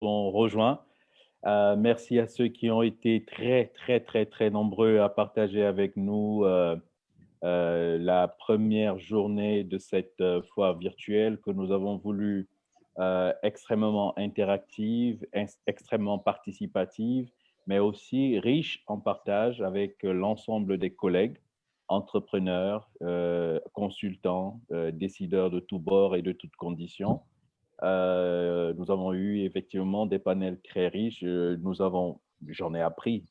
ont rejoint. Merci à ceux qui ont été très, très, très, très nombreux à partager avec nous la première journée de cette foire virtuelle que nous avons voulu extrêmement interactive, extrêmement participative, mais aussi riche en partage avec l'ensemble des collègues, entrepreneurs, consultants, décideurs de tous bords et de toutes conditions. Nous avons eu effectivement des panels très riches. J'en ai appris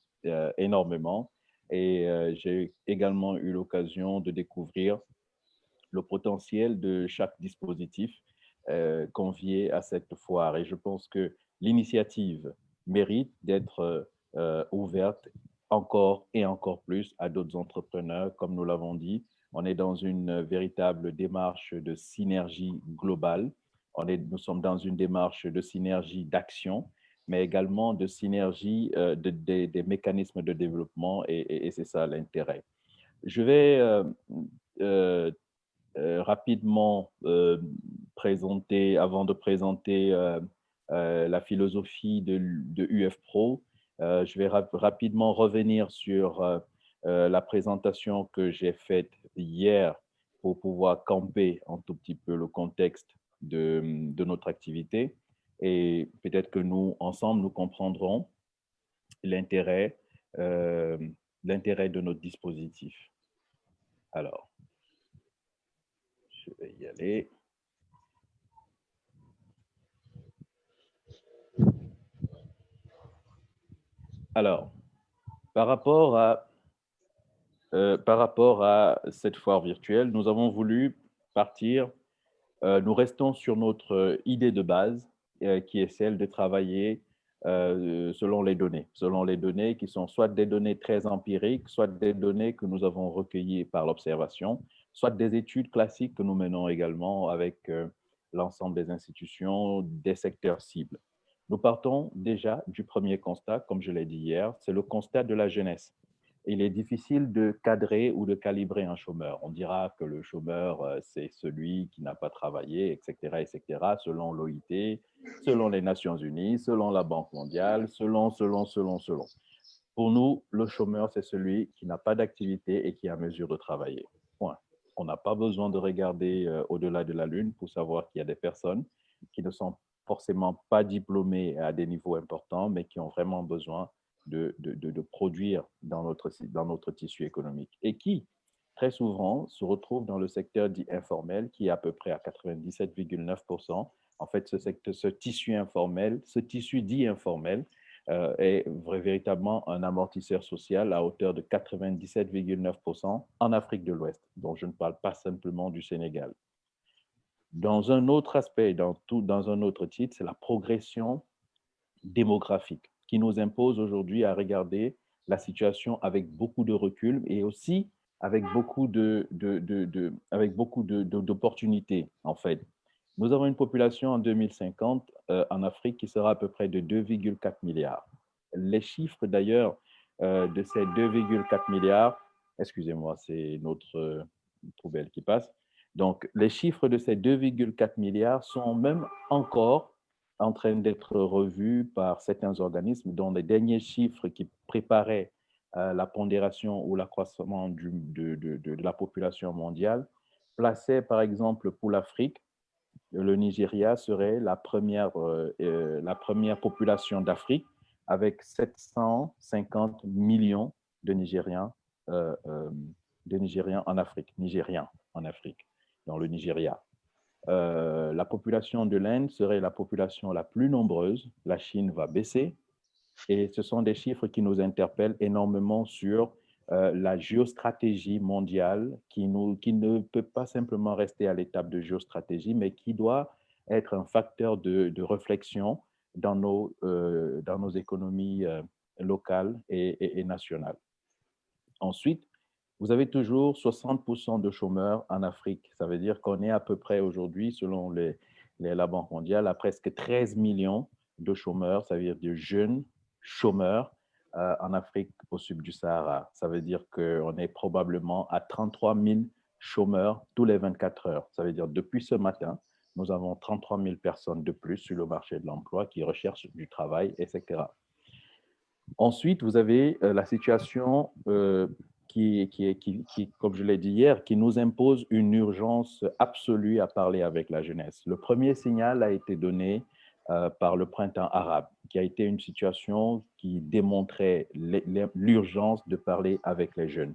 énormément et j'ai également eu l'occasion de découvrir le potentiel de chaque dispositif convié à cette foire. Et je pense que l'initiative mérite d'être ouverte encore et encore plus à d'autres entrepreneurs. Comme nous l'avons dit, on est dans une véritable démarche de synergie globale. Nous sommes dans une démarche de synergie d'action, mais également de synergie des mécanismes de développement, et c'est ça l'intérêt. Je vais rapidement présenter, avant de présenter la philosophie de UF Pro, je vais rapidement revenir sur la présentation que j'ai faite hier pour pouvoir camper un tout petit peu le contexte de notre activité. Et peut-être que nous, ensemble, nous comprendrons l'intérêt euh, de notre dispositif. Alors, je vais y aller. Alors, par rapport à cette foire virtuelle, nous avons voulu partir, nous restons sur notre idée de base, qui est celle de travailler selon les données qui sont soit des données très empiriques, soit des données que nous avons recueillies par l'observation, soit des études classiques que nous menons également avec l'ensemble des institutions, des secteurs cibles. Nous partons déjà du premier constat, comme je l'ai dit hier, c'est le constat de la jeunesse. Il est difficile de cadrer ou de calibrer un chômeur. On dira que le chômeur, c'est celui qui n'a pas travaillé, etc., selon l'OIT, selon les Nations Unies, selon la Banque mondiale, selon. Pour nous, le chômeur, c'est celui qui n'a pas d'activité et qui est à mesure de travailler. Point. On n'a pas besoin de regarder au-delà de la Lune pour savoir qu'il y a des personnes qui ne sont forcément pas diplômées à des niveaux importants, mais qui ont vraiment besoin de produire dans notre tissu économique et qui, très souvent, se retrouvent dans le secteur dit informel, qui est à peu près à 97,9%. En fait, ce tissu informel, ce tissu dit informel, est véritablement un amortisseur social à hauteur de 97,9% en Afrique de l'Ouest, dont je ne parle pas simplement du Sénégal. Dans un autre aspect, dans un autre titre, c'est la progression démographique qui nous impose aujourd'hui à regarder la situation avec beaucoup de recul et aussi avec beaucoup d'opportunités, en fait. Nous avons une population en 2050 en Afrique qui sera à peu près de 2,4 milliards. Les chiffres d'ailleurs de ces 2,4 milliards, excusez-moi, c'est notre poubelle qui passe. Donc, les chiffres de ces 2,4 milliards sont même encore en train d'être revus par certains organismes dont les derniers chiffres qui préparaient la pondération ou l'accroissement de la population mondiale plaçaient, par exemple, pour l'Afrique, le Nigeria serait la première population d'Afrique avec 750 millions de Nigériens, euh, euh, Nigériens en Afrique, dans le Nigeria. La population de l'Inde serait la population la plus nombreuse. La Chine va baisser. Et ce sont des chiffres qui nous interpellent énormément sur la géostratégie mondiale qui ne peut pas simplement rester à l'étape de géostratégie, mais qui doit être un facteur de réflexion dans nos économies locales et nationales. Ensuite, vous avez toujours 60% de chômeurs en Afrique. Ça veut dire qu'on est à peu près aujourd'hui, selon la Banque mondiale, à presque 13 millions de chômeurs, ça veut dire de jeunes chômeurs en Afrique au sud du Sahara. Ça veut dire qu'on est probablement à 33 000 chômeurs tous les 24 heures. Ça veut dire depuis ce matin, nous avons 33 000 personnes de plus sur le marché de l'emploi qui recherchent du travail, etc. Ensuite, vous avez la situation comme je l'ai dit hier, qui nous impose une urgence absolue à parler avec la jeunesse. Le premier signal a été donné par le printemps arabe, qui a été une situation qui démontrait l'urgence de parler avec les jeunes.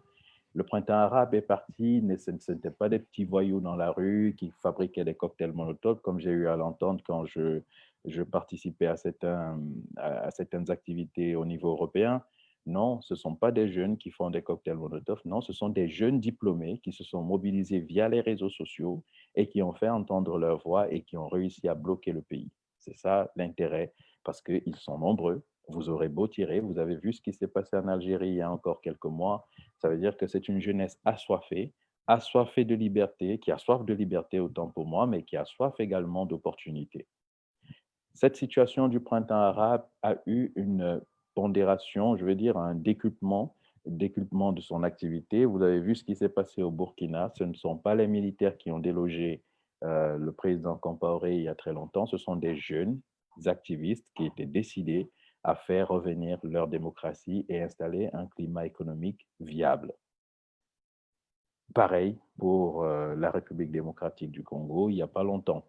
Le printemps arabe est parti, mais ce n'étaient pas des petits voyous dans la rue qui fabriquaient des cocktails Molotov, comme j'ai eu à l'entendre quand je participais à certaines activités au niveau européen. Non, ce ne sont pas des jeunes qui font des cocktails Molotov. Non, ce sont des jeunes diplômés qui se sont mobilisés via les réseaux sociaux et qui ont fait entendre leur voix et qui ont réussi à bloquer le pays. C'est ça l'intérêt, parce qu'ils sont nombreux. Vous aurez beau tirer, vous avez vu ce qui s'est passé en Algérie il y a encore quelques mois. Ça veut dire que c'est une jeunesse assoiffée de liberté, qui a soif de liberté autant pour moi, mais qui a soif également d'opportunités. Cette situation du printemps arabe a eu une pondération, je veux dire un décuplement de son activité. Vous avez vu ce qui s'est passé au Burkina. Ce ne sont pas les militaires qui ont délogé le président Compaoré il y a très longtemps. Ce sont des jeunes activistes qui étaient décidés à faire revenir leur démocratie et installer un climat économique viable. Pareil pour la République démocratique du Congo, il n'y a pas longtemps.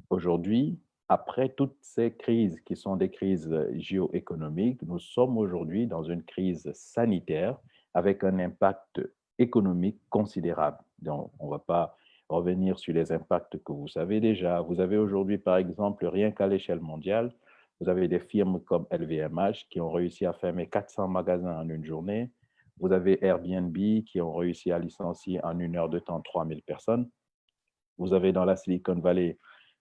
Aujourd'hui, après toutes ces crises qui sont des crises géoéconomiques, nous sommes aujourd'hui dans une crise sanitaire avec un impact économique considérable. Donc, on ne va pas revenir sur les impacts que vous savez déjà. Vous avez aujourd'hui, par exemple, rien qu'à l'échelle mondiale, vous avez des firmes comme LVMH qui ont réussi à fermer 400 magasins en une journée. Vous avez Airbnb qui ont réussi à licencier en 1 heure de temps 3000 personnes. Vous avez dans la Silicon Valley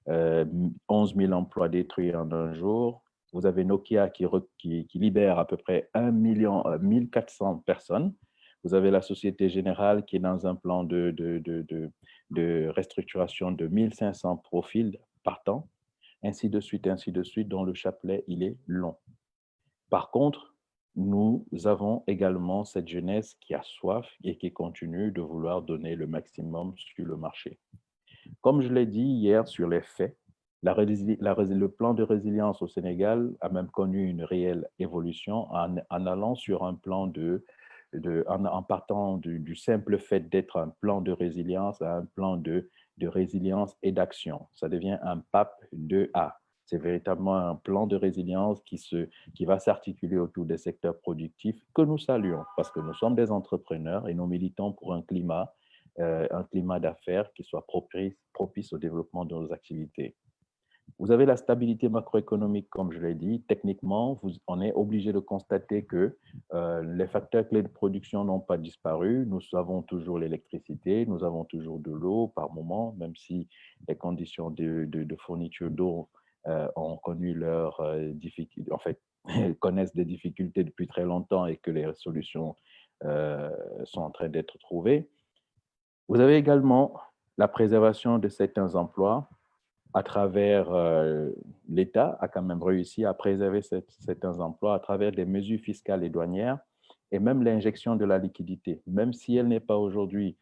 11 000 emplois détruits en un jour. Vous avez Nokia qui libère à peu près 1 400 personnes. Vous avez la Société Générale qui est dans un plan de restructuration de 1500 profils partant, ainsi de suite, dont le chapelet, il est long. Par contre, nous avons également cette jeunesse qui a soif et qui continue de vouloir donner le maximum sur le marché. Comme je l'ai dit hier sur les faits, le plan de résilience au Sénégal a même connu une réelle évolution en allant sur un plan en partant du simple fait d'être un plan de résilience à un plan de résilience et d'action. Ça devient un PAP 2A. C'est véritablement un plan de résilience qui va s'articuler autour des secteurs productifs que nous saluons parce que nous sommes des entrepreneurs et nous militons pour un climat d'affaires qui soit propice au développement de nos activités. Vous avez la stabilité macroéconomique, comme je l'ai dit. Techniquement, on est obligé de constater que les facteurs clés de production n'ont pas disparu. Nous avons toujours l'électricité, nous avons toujours de l'eau par moment, même si les conditions de fourniture d'eau ont connu leurs difficultés, en fait, connaissent des difficultés depuis très longtemps et que les solutions sont en train d'être trouvées. Vous avez également la préservation de certains emplois à travers l'État a quand même réussi à préserver certains emplois à travers des mesures fiscales et douanières et même l'injection de la liquidité, même si elle n'est pas aujourd'hui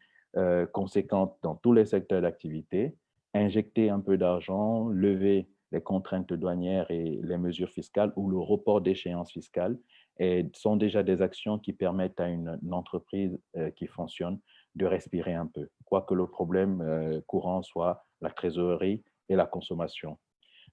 conséquente dans tous les secteurs d'activité, injecter un peu d'argent, lever les contraintes douanières et les mesures fiscales ou le report d'échéances fiscales sont déjà des actions qui permettent à une entreprise qui fonctionne de respirer un peu, quoique le problème courant soit la trésorerie et la consommation.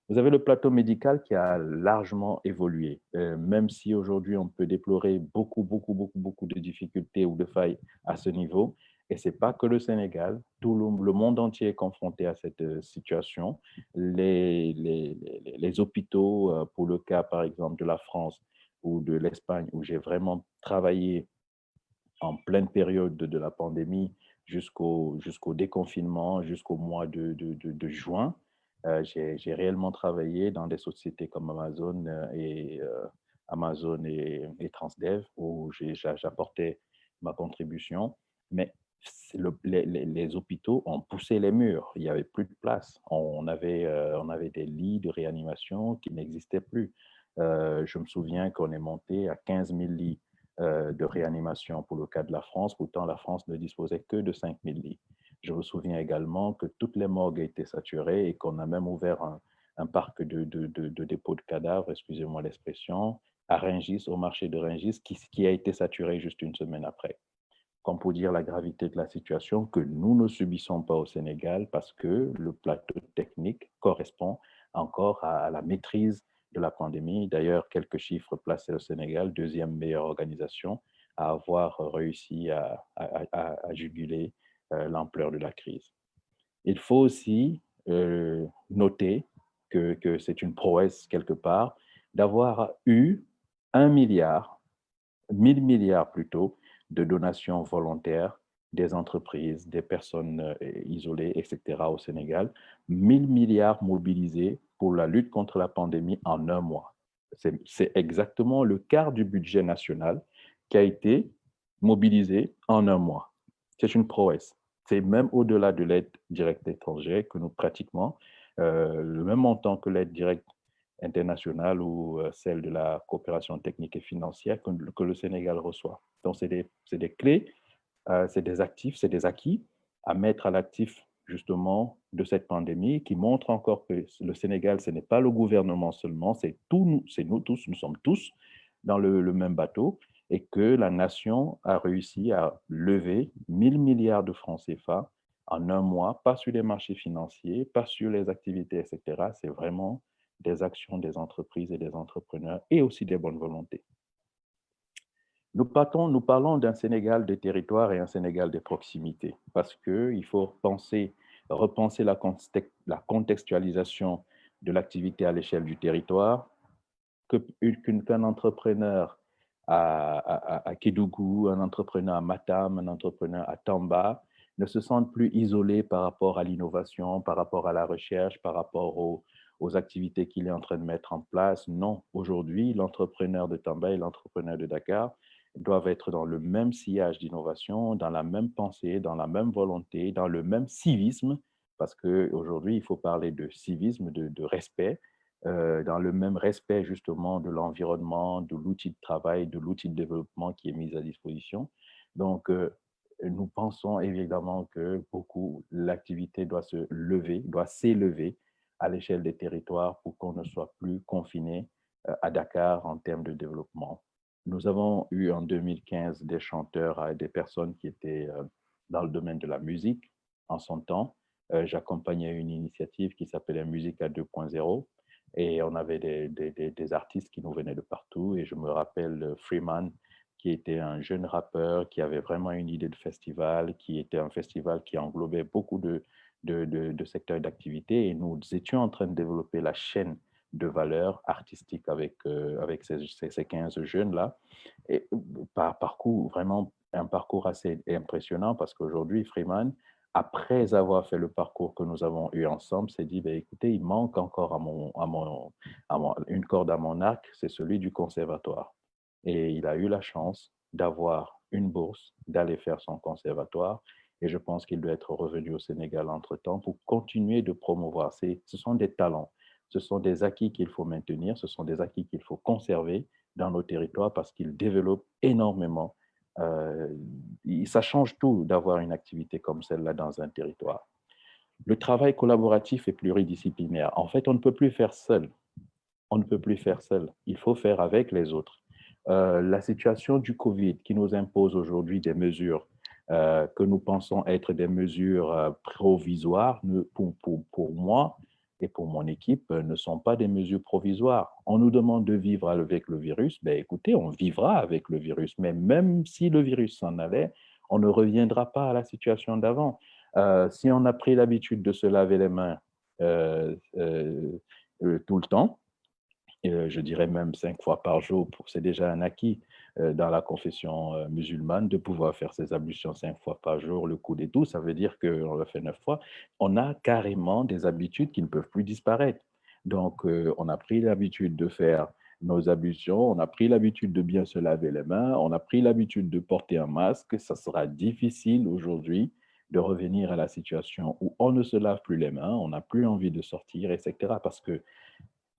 Vous avez le plateau médical qui a largement évolué, même si aujourd'hui on peut déplorer beaucoup de difficultés ou de failles à ce niveau. Et ce n'est pas que le Sénégal, tout le monde entier est confronté à cette situation. Les hôpitaux, pour le cas par exemple de la France ou de l'Espagne, où j'ai vraiment travaillé en pleine période de la pandémie jusqu'au déconfinement, jusqu'au mois de juin. J'ai réellement travaillé dans des sociétés comme Amazon et Transdev où j'apportais ma contribution. Mais les hôpitaux ont poussé les murs. Il n'y avait plus de place. On avait des lits de réanimation qui n'existaient plus. Je me souviens qu'on est monté à 15 000 lits de réanimation pour le cas de la France. Pourtant, la France ne disposait que de 5 000 lits. Je me souviens également que toutes les morgues étaient saturées et qu'on a même ouvert un parc de dépôt de cadavres, excusez-moi l'expression, à Rungis, au marché de Rungis, qui a été saturé juste une semaine après. Comme pour dire la gravité de la situation que nous ne subissons pas au Sénégal parce que le plateau technique correspond encore à la maîtrise de la pandémie. D'ailleurs, quelques chiffres placés au Sénégal, deuxième meilleure organisation à avoir réussi à juguler l'ampleur de la crise. Il faut aussi noter que c'est une prouesse quelque part d'avoir eu 1 milliard, 1 000 milliards plutôt, de donations volontaires des entreprises, des personnes isolées, etc. au Sénégal. 1 000 milliards mobilisés pour la lutte contre la pandémie en un mois. C'est exactement le quart du budget national qui a été mobilisé en un mois. C'est une prouesse. C'est même au-delà de l'aide directe étrangère que nous pratiquement le même montant que l'aide directe internationale ou celle de la coopération technique et financière que le Sénégal reçoit. Donc, c'est des clés, c'est des actifs, c'est des acquis à mettre à l'actif justement de cette pandémie qui montre encore que le Sénégal, ce n'est pas le gouvernement seulement, c'est nous tous, nous sommes tous dans le même bateau et que la nation a réussi à lever 1 000 milliards de francs CFA en un mois, pas sur les marchés financiers, pas sur les activités, etc. C'est vraiment des actions des entreprises et des entrepreneurs et aussi des bonnes volontés. Nous parlons d'un Sénégal des territoires et un Sénégal des proximités parce qu'il faut repenser la contextualisation de l'activité à l'échelle du territoire, qu'un entrepreneur à Kédougou, un entrepreneur à Matam, un entrepreneur à Tamba ne se sentent plus isolés par rapport à l'innovation, par rapport à la recherche, par rapport aux activités qu'il est en train de mettre en place. Non, aujourd'hui, l'entrepreneur de Tamba et l'entrepreneur de Dakar doivent être dans le même sillage d'innovation, dans la même pensée, dans la même volonté, dans le même civisme, parce qu'aujourd'hui, il faut parler de civisme, de respect, dans le même respect justement de l'environnement, de l'outil de travail, de l'outil de développement qui est mis à disposition. Donc, nous pensons évidemment que l'activité doit s'élever à l'échelle des territoires pour qu'on ne soit plus confiné à Dakar en termes de développement. Nous avons eu en 2015 des chanteurs et des personnes qui étaient dans le domaine de la musique en son temps. J'accompagnais une initiative qui s'appelait Musica 2.0 et on avait des artistes qui nous venaient de partout. Et je me rappelle Freeman, qui était un jeune rappeur, qui avait vraiment une idée de festival, qui était un festival qui englobait beaucoup de secteurs d'activité. Et nous étions en train de développer la chaîne de valeur artistique avec ces 15 jeunes-là. Et vraiment un parcours assez impressionnant parce qu'aujourd'hui, Freeman, après avoir fait le parcours que nous avons eu ensemble, s'est dit, ben, écoutez, il manque encore une corde à mon arc, c'est celui du conservatoire. Et il a eu la chance d'avoir une bourse, d'aller faire son conservatoire. Et je pense qu'il doit être revenu au Sénégal entre-temps pour continuer de promouvoir. Ce sont des talents, ce sont des acquis qu'il faut maintenir, ce sont des acquis qu'il faut conserver dans nos territoires parce qu'ils développent énormément. Ça change tout d'avoir une activité comme celle-là dans un territoire. Le travail collaboratif est pluridisciplinaire. En fait, on ne peut plus faire seul. On ne peut plus faire seul. Il faut faire avec les autres. La situation du Covid qui nous impose aujourd'hui des mesures que nous pensons être des mesures provisoires, pour moi et pour mon équipe, ne sont pas des mesures provisoires. On nous demande de vivre avec le virus. Ben, écoutez, on vivra avec le virus, mais même si le virus s'en allait, on ne reviendra pas à la situation d'avant. Si on a pris l'habitude de se laver les mains tout le temps, je dirais même 5 fois par jour, c'est déjà un acquis dans la confession musulmane de pouvoir faire ses ablutions 5 fois par jour, le coude et tout, ça veut dire qu'on le fait 9 fois. On a carrément des habitudes qui ne peuvent plus disparaître. Donc, on a pris l'habitude de faire nos ablutions, on a pris l'habitude de bien se laver les mains, on a pris l'habitude de porter un masque. Ça sera difficile aujourd'hui de revenir à la situation où on ne se lave plus les mains, on n'a plus envie de sortir, etc. Parce qu'il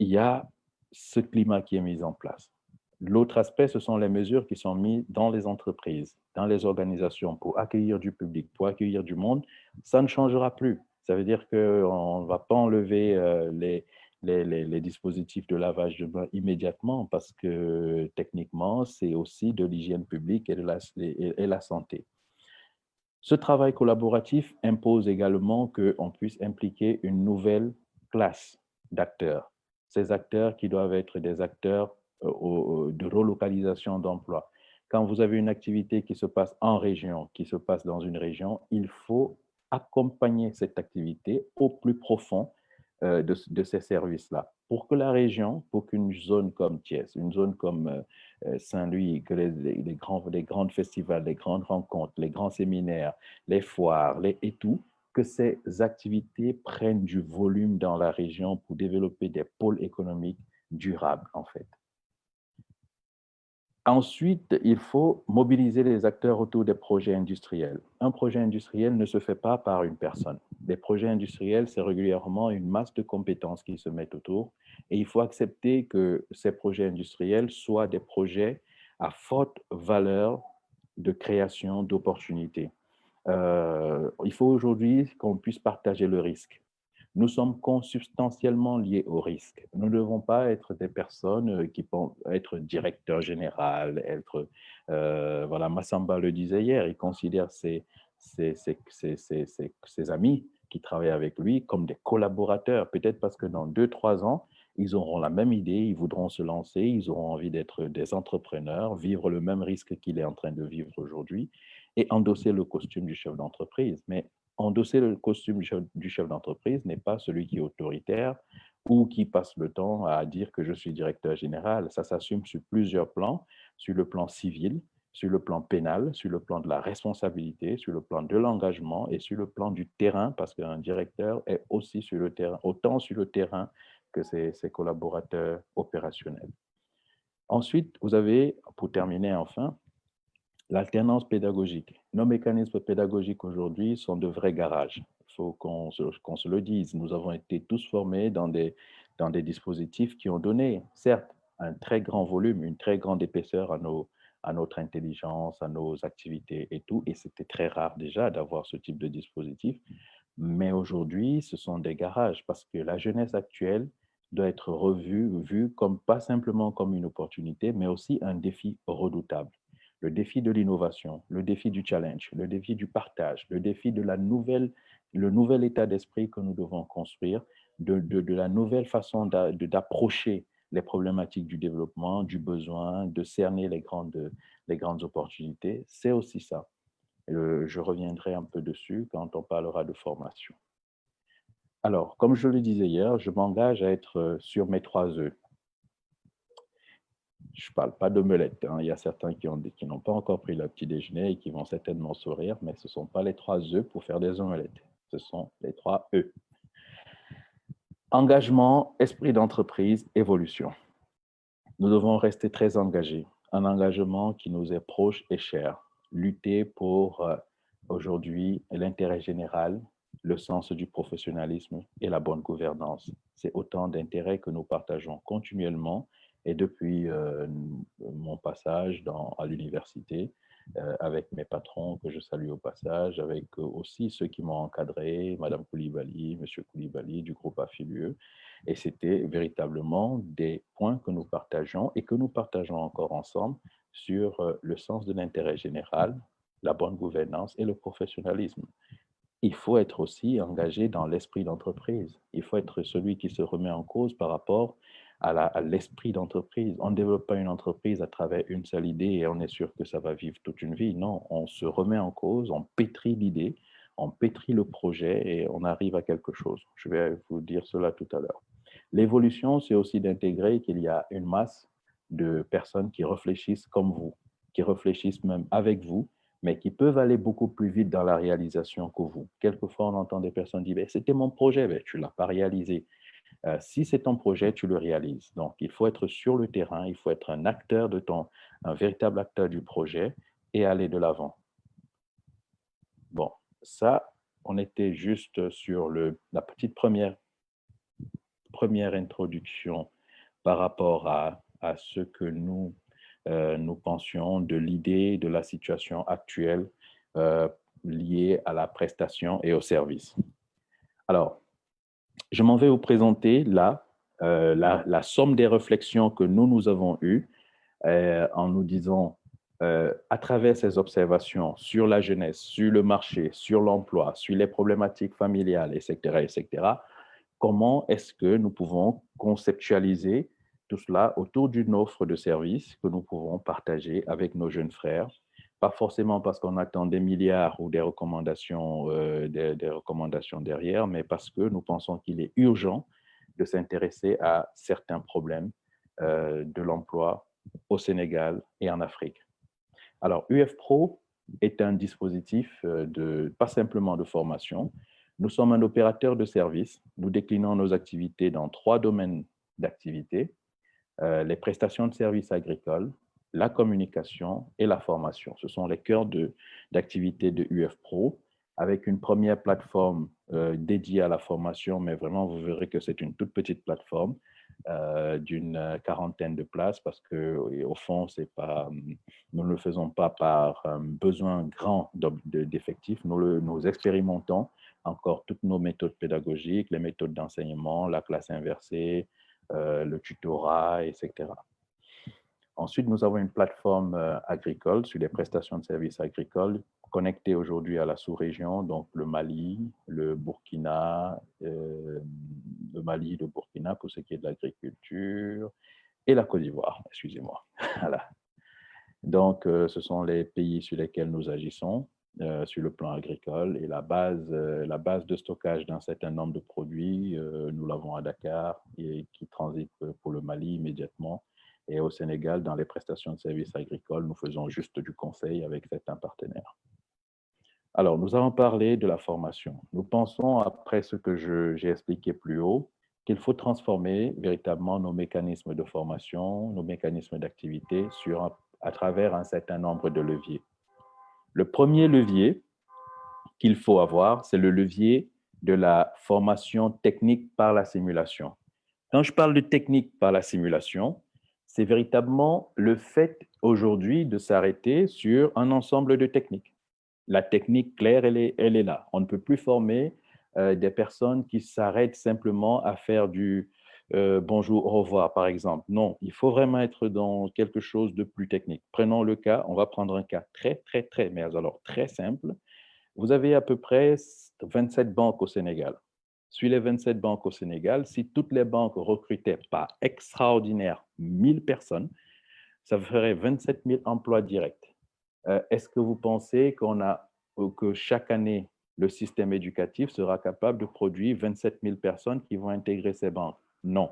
y a ce climat qui est mis en place. L'autre aspect, ce sont les mesures qui sont mises dans les entreprises, dans les organisations pour accueillir du public, pour accueillir du monde. Ça ne changera plus. Ça veut dire qu'on ne va pas enlever les dispositifs de lavage de mains immédiatement parce que techniquement, c'est aussi de l'hygiène publique et la santé. Ce travail collaboratif impose également qu'on puisse impliquer une nouvelle classe d'acteurs. Ces acteurs qui doivent être des acteurs de relocalisation d'emploi. Quand vous avez une activité qui se passe en région, qui se passe dans une région, il faut accompagner cette activité au plus profond de ces services-là. Pour que la région, pour qu'une zone comme Thiès, une zone comme Saint-Louis, que les grands festivals, les grandes rencontres, les grands séminaires, les foires et tout, que ces activités prennent du volume dans la région pour développer des pôles économiques durables, en fait. Ensuite, il faut mobiliser les acteurs autour des projets industriels. Un projet industriel ne se fait pas par une personne. Les projets industriels, c'est régulièrement une masse de compétences qui se mettent autour et il faut accepter que ces projets industriels soient des projets à forte valeur de création d'opportunités. Il faut aujourd'hui qu'on puisse partager le risque. Nous sommes consubstantiellement liés au risque. Nous ne devons pas être des personnes qui pensent être directeur général, être, voilà, Massamba le disait hier, il considère ses amis qui travaillent avec lui comme des collaborateurs, peut-être parce que dans 2, 3 ans, ils auront la même idée, ils voudront se lancer, ils auront envie d'être des entrepreneurs, vivre le même risque qu'il est en train de vivre aujourd'hui et endosser le costume du chef d'entreprise. Mais endosser le costume du chef d'entreprise n'est pas celui qui est autoritaire ou qui passe le temps à dire que je suis directeur général. Ça s'assume sur plusieurs plans, sur le plan civil, sur le plan pénal, sur le plan de la responsabilité, sur le plan de l'engagement et sur le plan du terrain, parce qu'un directeur est aussi sur le terrain, autant sur le terrain que ses collaborateurs opérationnels. Ensuite, vous avez, pour terminer enfin, l'alternance pédagogique. Nos mécanismes pédagogiques aujourd'hui sont de vrais garages. Il faut qu'on se le dise. Nous avons été tous formés dans des dispositifs qui ont donné, certes, un très grand volume, une très grande épaisseur à notre intelligence, à nos activités et tout. Et c'était très rare déjà d'avoir ce type de dispositif. Mais aujourd'hui, ce sont des garages parce que la jeunesse actuelle doit être vue comme, pas simplement comme une opportunité, mais aussi un défi redoutable. Le défi de l'innovation, le défi du challenge, le défi du partage, le défi de le nouvel état d'esprit que nous devons construire, de la nouvelle façon d'approcher les problématiques du développement, du besoin, de cerner les grandes opportunités. C'est aussi ça. Je reviendrai un peu dessus quand on parlera de formation. Alors, comme je le disais hier, je m'engage à être sur mes 3 œufs. Je ne parle pas d'omelette. Hein. Il y a certains qui n'ont pas encore pris leur petit déjeuner et qui vont certainement sourire, mais ce ne sont pas les 3 œufs pour faire des omelettes. Ce sont les 3 E. Engagement, esprit d'entreprise, évolution. Nous devons rester très engagés. Un engagement qui nous est proche et cher. Lutter pour aujourd'hui l'intérêt général, le sens du professionnalisme et la bonne gouvernance. C'est autant d'intérêts que nous partageons continuellement et depuis mon passage à l'université, avec mes patrons que je salue au passage, avec aussi ceux qui m'ont encadré, Madame Koulibaly, Monsieur Koulibaly du groupe Affilieux. Et c'était véritablement des points que nous partageons et que nous partageons encore ensemble sur le sens de l'intérêt général, la bonne gouvernance et le professionnalisme. Il faut être aussi engagé dans l'esprit d'entreprise. Il faut être celui qui se remet en cause par rapport à l'esprit d'entreprise. On ne développe pas une entreprise à travers une seule idée et on est sûr que ça va vivre toute une vie. Non, on se remet en cause, on pétrit l'idée, on pétrit le projet et on arrive à quelque chose. Je vais vous dire cela tout à l'heure. L'évolution, c'est aussi d'intégrer qu'il y a une masse de personnes qui réfléchissent comme vous, qui réfléchissent même avec vous, mais qui peuvent aller beaucoup plus vite dans la réalisation que vous. Quelquefois, on entend des personnes dire « c'était mon projet, mais tu ne l'as pas réalisé ». Si c'est ton projet, tu le réalises. Donc, il faut être sur le terrain, il faut être un acteur un véritable acteur du projet et aller de l'avant. Bon, ça, on était juste sur la petite première introduction par rapport à à ce que nous pensions de l'idée de la situation actuelle euh, liée à la prestation et au service. Alors, je m'en vais vous présenter là la somme des réflexions que nous avons eues en nous disant, à travers ces observations sur la jeunesse, sur le marché, sur l'emploi, sur les problématiques familiales, etc., comment est-ce que nous pouvons conceptualiser tout cela autour d'une offre de service que nous pouvons partager avec nos jeunes frères, pas forcément parce qu'on attend des milliards ou des recommandations derrière, mais parce que nous pensons qu'il est urgent de s'intéresser à certains problèmes de l'emploi au Sénégal et en Afrique. Alors, UF Pro est un dispositif pas simplement de formation. Nous sommes un opérateur de service. Nous déclinons nos activités dans 3 domaines d'activité, les prestations de services agricoles, la communication et la formation. Ce sont les cœurs d'activité de UF Pro, avec une première plateforme dédiée à la formation, mais vraiment, vous verrez que c'est une toute petite plateforme d'une quarantaine de places parce que, au fond, nous ne le faisons pas par besoin grand d'effectifs. Nous expérimentons encore toutes nos méthodes pédagogiques, les méthodes d'enseignement, la classe inversée, le tutorat, etc. Ensuite, nous avons une plateforme agricole sur les prestations de services agricoles connectée aujourd'hui à la sous-région, donc le Mali, le Burkina, le Burkina pour ce qui est de l'agriculture, et la Côte d'Ivoire, excusez-moi. Voilà. Donc, ce sont les pays sur lesquels nous agissons sur le plan agricole et la base de stockage d'un certain nombre de produits, nous l'avons à Dakar et qui transite pour le Mali immédiatement. Et au Sénégal, dans les prestations de services agricoles, nous faisons juste du conseil avec certains partenaires. Alors, nous avons parlé de la formation. Nous pensons, après ce que j'ai expliqué plus haut, qu'il faut transformer véritablement nos mécanismes de formation, nos mécanismes d'activité à travers un certain nombre de leviers. Le premier levier qu'il faut avoir, c'est le levier de la formation technique par la simulation. Quand je parle de technique par la simulation, c'est véritablement le fait aujourd'hui de s'arrêter sur un ensemble de techniques. La technique claire, elle est là. On ne peut plus former des personnes qui s'arrêtent simplement à faire du bonjour, au revoir, par exemple. Non, il faut vraiment être dans quelque chose de plus technique. Prenons le cas, on va prendre un cas mais alors très simple. Vous avez à peu près 27 banques au Sénégal. Sur les 27 banques au Sénégal, si toutes les banques recrutaient par extraordinaire 1000 personnes, ça ferait 27 000 emplois directs. Est-ce que vous pensez que chaque année, le système éducatif sera capable de produire 27 000 personnes qui vont intégrer ces banques? Non.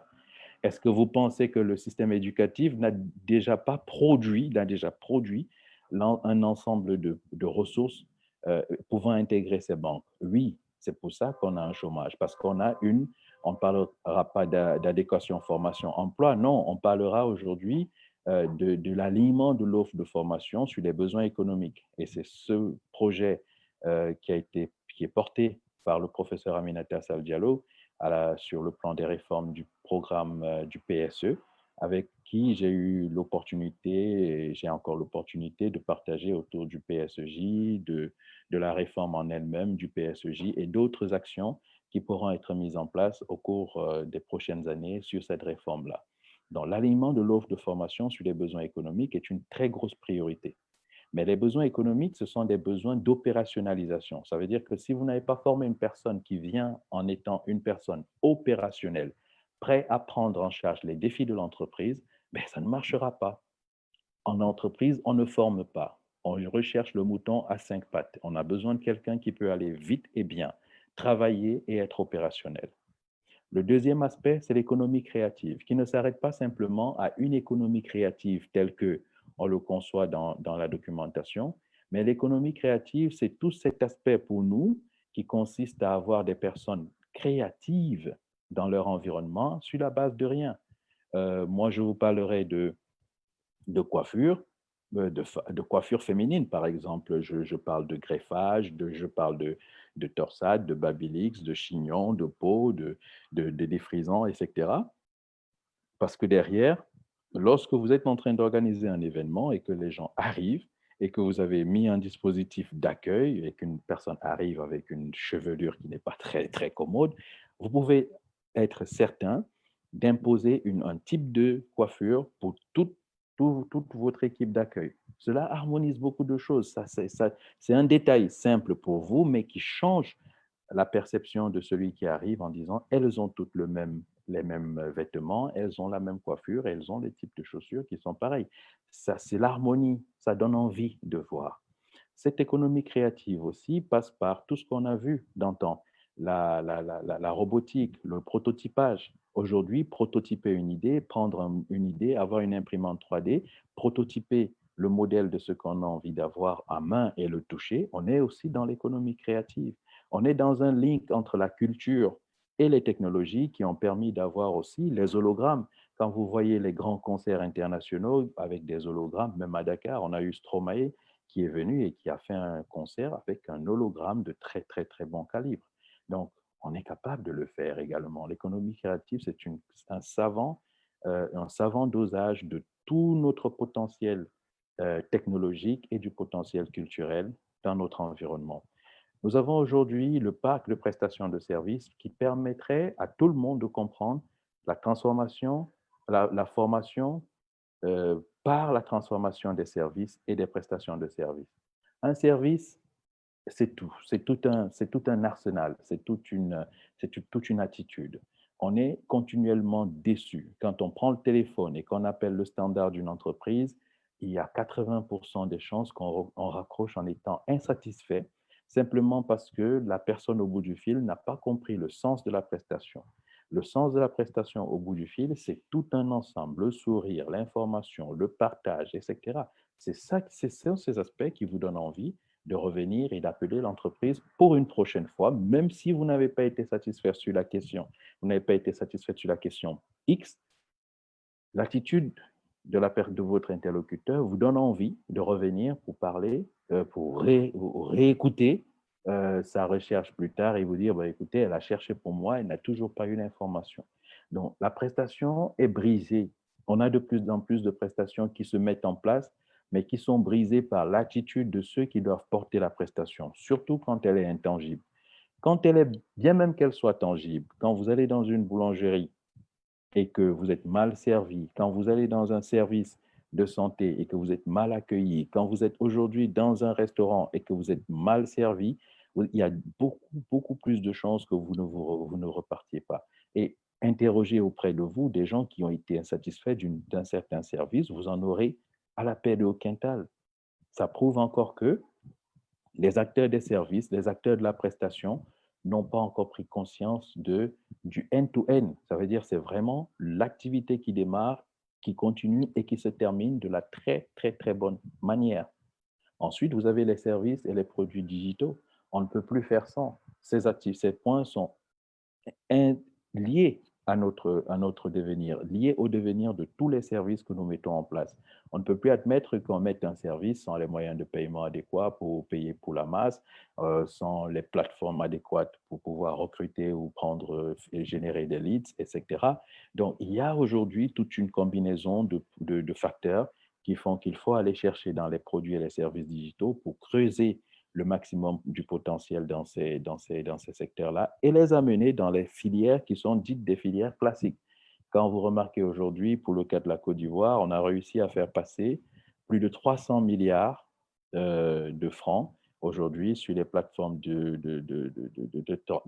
Est-ce que vous pensez que le système éducatif n'a déjà produit un ensemble de ressources pouvant intégrer ces banques? Oui, c'est pour ça qu'on a un chômage, parce on ne parlera pas d'adéquation formation-emploi, non, on parlera aujourd'hui de l'alignement de l'offre de formation sur les besoins économiques. Et c'est ce projet qui est porté par le professeur Aminata Sall Diallo sur le plan des réformes du programme du PSE, avec qui j'ai eu l'opportunité, et j'ai encore l'opportunité de partager autour du PSEJ, de la réforme en elle-même du PSEJ et d'autres actions qui pourront être mises en place au cours des prochaines années sur cette réforme-là. Donc, l'alignement de l'offre de formation sur les besoins économiques est une très grosse priorité. Mais les besoins économiques, ce sont des besoins d'opérationnalisation. Ça veut dire que si vous n'avez pas formé une personne qui vient en étant une personne opérationnelle, prête à prendre en charge les défis de l'entreprise, ben, ça ne marchera pas. En entreprise, on ne forme pas. On recherche le mouton à 5 pattes. On a besoin de quelqu'un qui peut aller vite et bien, travailler et être opérationnel. Le deuxième aspect, c'est l'économie créative, qui ne s'arrête pas simplement à une économie créative telle que on le conçoit dans la documentation, mais l'économie créative, c'est tout cet aspect pour nous qui consiste à avoir des personnes créatives dans leur environnement sur la base de rien. Moi, je vous parlerai de coiffure, de coiffure féminine, par exemple. Je parle de greffage, je parle de torsade, de babylix, de chignon, de peau, de défrisant, etc. Parce que derrière, lorsque vous êtes en train d'organiser un événement et que les gens arrivent et que vous avez mis un dispositif d'accueil et qu'une personne arrive avec une chevelure qui n'est pas très, très commode, vous pouvez être certain d'imposer un type de coiffure pour toute votre équipe d'accueil. Cela harmonise beaucoup de choses. C'est un détail simple pour vous, mais qui change la perception de celui qui arrive en disant elles ont toutes les mêmes vêtements, elles ont la même coiffure, elles ont les types de chaussures qui sont pareils. Ça, c'est l'harmonie, ça donne envie de voir. Cette économie créative aussi passe par tout ce qu'on a vu d'antan, la robotique, le prototypage. Aujourd'hui, prototyper une idée, prendre une idée, avoir une imprimante 3D, prototyper le modèle de ce qu'on a envie d'avoir à main et le toucher, on est aussi dans l'économie créative. On est dans un link entre la culture et les technologies qui ont permis d'avoir aussi les hologrammes. Quand vous voyez les grands concerts internationaux avec des hologrammes, même à Dakar, on a eu Stromae qui est venu et qui a fait un concert avec un hologramme de très, très, très bon calibre. Donc, on est capable de le faire également. L'économie créative, c'est un savant dosage de tout notre potentiel technologique et du potentiel culturel dans notre environnement. Nous avons aujourd'hui le parc de prestations de services qui permettrait à tout le monde de comprendre la transformation, la formation par la transformation des services et des prestations de services. Un service, c'est tout. C'est tout un arsenal. Toute une attitude. On est continuellement déçu. Quand on prend le téléphone et qu'on appelle le standard d'une entreprise, il y a 80% des chances qu'on raccroche en étant insatisfait, simplement parce que la personne au bout du fil n'a pas compris le sens de la prestation. Le sens de la prestation au bout du fil, c'est tout un ensemble, le sourire, l'information, le partage, etc. Ce sont ces aspects qui vous donnent envie de revenir et d'appeler l'entreprise pour une prochaine fois, même si vous n'avez pas été satisfait sur la question, vous n'avez pas été satisfait sur la question X, l'attitude de votre interlocuteur vous donne envie de revenir pour parler, pour réécouter sa recherche plus tard et vous dire, bah, écoutez, elle a cherché pour moi, elle n'a toujours pas eu l'information. Donc, la prestation est brisée. On a de plus en plus de prestations qui se mettent en place, mais qui sont brisées par l'attitude de ceux qui doivent porter la prestation, surtout quand elle est intangible. Quand elle est, bien même qu'elle soit tangible, quand vous allez dans une boulangerie et que vous êtes mal servi, quand vous allez dans un service de santé et que vous êtes mal accueilli, quand vous êtes aujourd'hui dans un restaurant et que vous êtes mal servi, il y a beaucoup plus de chances que vous ne repartiez pas. Et interrogez auprès de vous des gens qui ont été insatisfaits d'un certain service, vous en aurez à la paix de au quintal. Ça prouve encore que les acteurs des services, les acteurs de la prestation n'ont pas encore pris conscience du end-to-end. Ça veut dire c'est vraiment l'activité qui démarre, qui continue et qui se termine de la très, très, très bonne manière. Ensuite, vous avez les services et les produits digitaux. On ne peut plus faire sans. Ces points sont liés à notre devenir, liés au devenir de tous les services que nous mettons en place. On ne peut plus admettre qu'on mette un service sans les moyens de paiement adéquats pour payer pour la masse, sans les plateformes adéquates pour pouvoir recruter ou prendre et générer des leads, etc. Donc, il y a aujourd'hui toute une combinaison de facteurs qui font qu'il faut aller chercher dans les produits et les services digitaux pour creuser le maximum du potentiel dans ces secteurs-là et les amener dans les filières qui sont dites des filières classiques. Quand vous remarquez aujourd'hui, pour le cas de la Côte d'Ivoire, on a réussi à faire passer plus de 300 milliards de francs aujourd'hui sur les plateformes de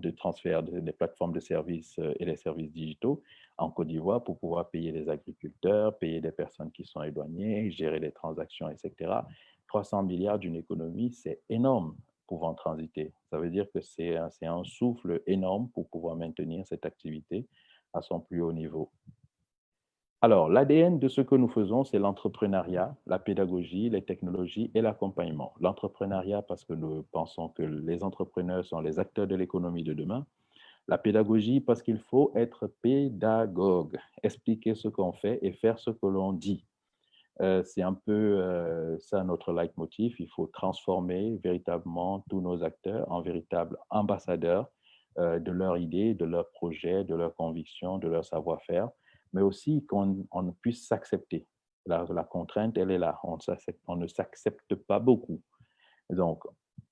transfert, les plateformes de services et les services digitaux en Côte d'Ivoire pour pouvoir payer les agriculteurs, payer des personnes qui sont éloignées, gérer les transactions, etc. 300 milliards d'une économie, c'est énorme pouvant transiter. Ça veut dire que c'est un souffle énorme pour pouvoir maintenir cette activité à son plus haut niveau. Alors, l'ADN de ce que nous faisons, c'est l'entrepreneuriat, la pédagogie, les technologies et l'accompagnement. L'entrepreneuriat parce que nous pensons que les entrepreneurs sont les acteurs de l'économie de demain. La pédagogie parce qu'il faut être pédagogue, expliquer ce qu'on fait et faire ce que l'on dit. C'est un peu ça notre leitmotiv. Il faut transformer véritablement tous nos acteurs en véritables ambassadeurs de leurs idées, de leurs projets, de leurs convictions, de leur savoir-faire, mais aussi qu'on puisse s'accepter. La contrainte, elle est là. On ne s'accepte pas beaucoup. Donc,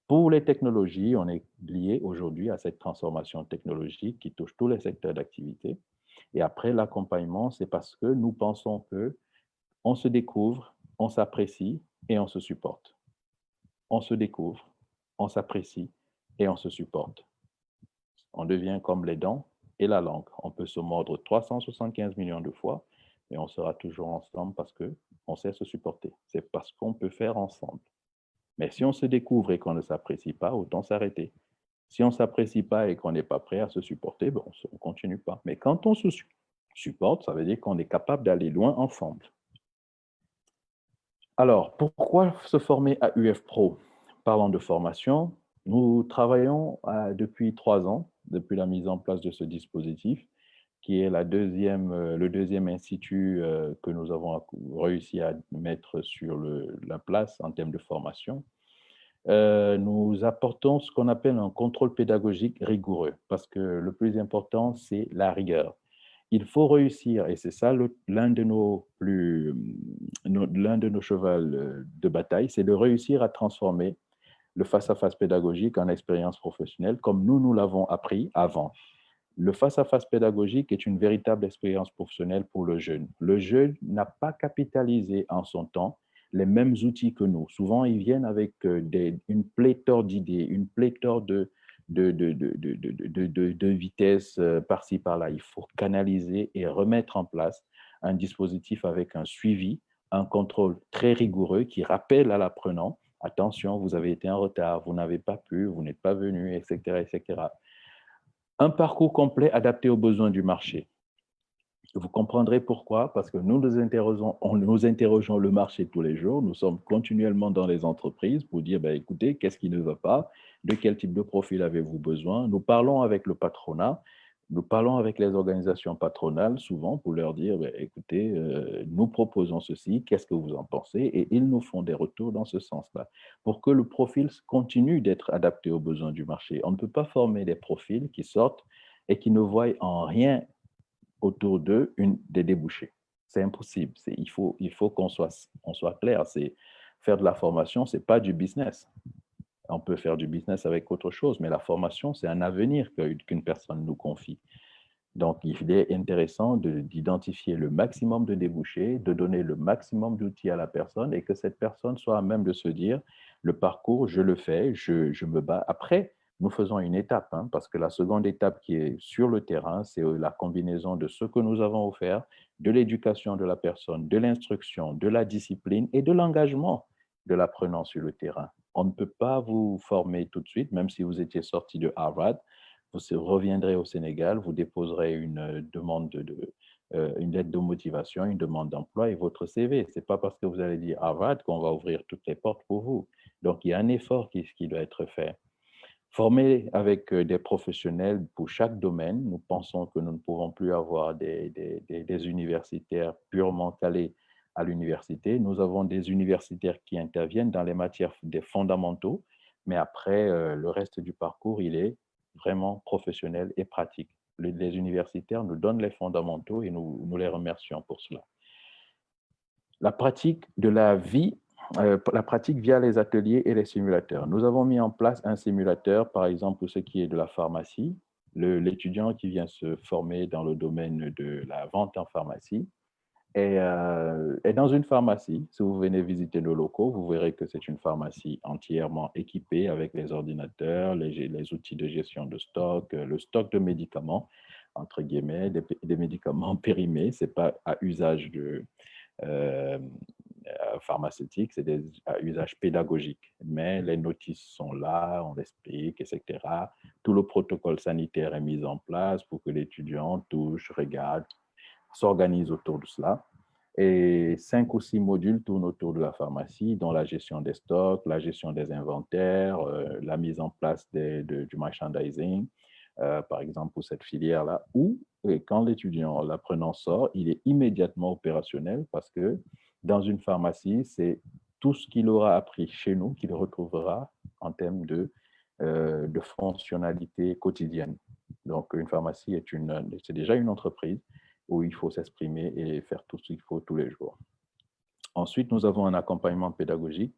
pour les technologies, on est lié aujourd'hui à cette transformation technologique qui touche tous les secteurs d'activité. Et après, l'accompagnement, c'est parce que nous pensons que on se découvre, on s'apprécie et on se supporte. On se découvre, on s'apprécie et on se supporte. On devient comme les dents et la langue. On peut se mordre 375 millions de fois, mais on sera toujours ensemble parce qu'on sait se supporter. C'est parce qu'on peut faire ensemble. Mais si on se découvre et qu'on ne s'apprécie pas, autant s'arrêter. Si on ne s'apprécie pas et qu'on n'est pas prêt à se supporter, on ne continue pas. Mais quand on se supporte, ça veut dire qu'on est capable d'aller loin ensemble. Alors, pourquoi se former à UF Pro? Parlant de formation, nous travaillons depuis 3 ans, depuis la mise en place de ce dispositif, qui est le deuxième institut que nous avons réussi à mettre sur la place en termes de formation. Nous apportons ce qu'on appelle un contrôle pédagogique rigoureux, parce que le plus important, c'est la rigueur. Il faut réussir, et c'est ça l'un de nos chevaux de bataille, c'est de réussir à transformer le face-à-face pédagogique en expérience professionnelle, comme nous l'avons appris avant. Le face-à-face pédagogique est une véritable expérience professionnelle pour le jeune. Le jeune n'a pas capitalisé en son temps les mêmes outils que nous. Souvent, ils viennent avec une pléthore d'idées, une pléthore de vitesse par-ci, par-là. Il faut canaliser et remettre en place un dispositif avec un suivi, un contrôle très rigoureux qui rappelle à l'apprenant, attention, vous avez été en retard, vous n'avez pas pu, vous n'êtes pas venu, etc., etc. Un parcours complet adapté aux besoins du marché. Vous comprendrez pourquoi, parce que nous interrogeons le marché tous les jours. Nous sommes continuellement dans les entreprises pour dire, écoutez, qu'est-ce qui ne va pas? De quel type de profil avez-vous besoin? Nous parlons avec le patronat, nous parlons avec les organisations patronales souvent pour leur dire, écoutez, nous proposons ceci, qu'est-ce que vous en pensez? Et ils nous font des retours dans ce sens-là, pour que le profil continue d'être adapté aux besoins du marché. On ne peut pas former des profils qui sortent et qui ne voient en rien autour d'eux des débouchés. C'est impossible. Il faut qu'on soit clair. Faire de la formation, ce n'est pas du business. On peut faire du business avec autre chose, mais la formation, c'est un avenir qu'une personne nous confie. Donc, il est intéressant d'identifier le maximum de débouchés, de donner le maximum d'outils à la personne et que cette personne soit à même de se dire, le parcours, je le fais, je me bats. Après, nous faisons une étape, parce que la seconde étape qui est sur le terrain, c'est la combinaison de ce que nous avons offert, de l'éducation de la personne, de l'instruction, de la discipline et de l'engagement de l'apprenant sur le terrain. On ne peut pas vous former tout de suite, même si vous étiez sorti de Harvard. Vous reviendrez au Sénégal, vous déposerez une une lettre de motivation, une demande d'emploi et votre CV. Ce n'est pas parce que vous allez dire Harvard qu'on va ouvrir toutes les portes pour vous. Donc, il y a un effort qui doit être fait. Former avec des professionnels pour chaque domaine, nous pensons que nous ne pouvons plus avoir des universitaires purement calés à l'université. Nous avons des universitaires qui interviennent dans les matières des fondamentaux, mais après, le reste du parcours, il est vraiment professionnel et pratique. Les universitaires nous donnent les fondamentaux et nous les remercions pour cela. La pratique de la vie, la pratique via les ateliers et les simulateurs. Nous avons mis en place un simulateur, par exemple, pour ce qui est de la pharmacie. L'étudiant qui vient se former dans le domaine de la vente en pharmacie est dans une pharmacie. Si vous venez visiter nos locaux, vous verrez que c'est une pharmacie entièrement équipée avec les ordinateurs, les outils de gestion de stock, le stock de médicaments, entre guillemets, des médicaments périmés. Ce n'est pas à usage euh, pharmaceutique, c'est à usage pédagogique. Mais les notices sont là, on l'explique, etc. Tout le protocole sanitaire est mis en place pour que l'étudiant touche, regarde, s'organise autour de cela. Et 5 ou 6 modules tournent autour de la pharmacie, dont la gestion des stocks, la gestion des inventaires, la mise en place du merchandising, par exemple pour cette filière-là, où quand l'étudiant, l'apprenant sort, il est immédiatement opérationnel parce que dans une pharmacie, c'est tout ce qu'il aura appris chez nous qu'il retrouvera en termes de fonctionnalité quotidienne. Donc, une pharmacie c'est déjà une entreprise où il faut s'exprimer et faire tout ce qu'il faut tous les jours. Ensuite, nous avons un accompagnement pédagogique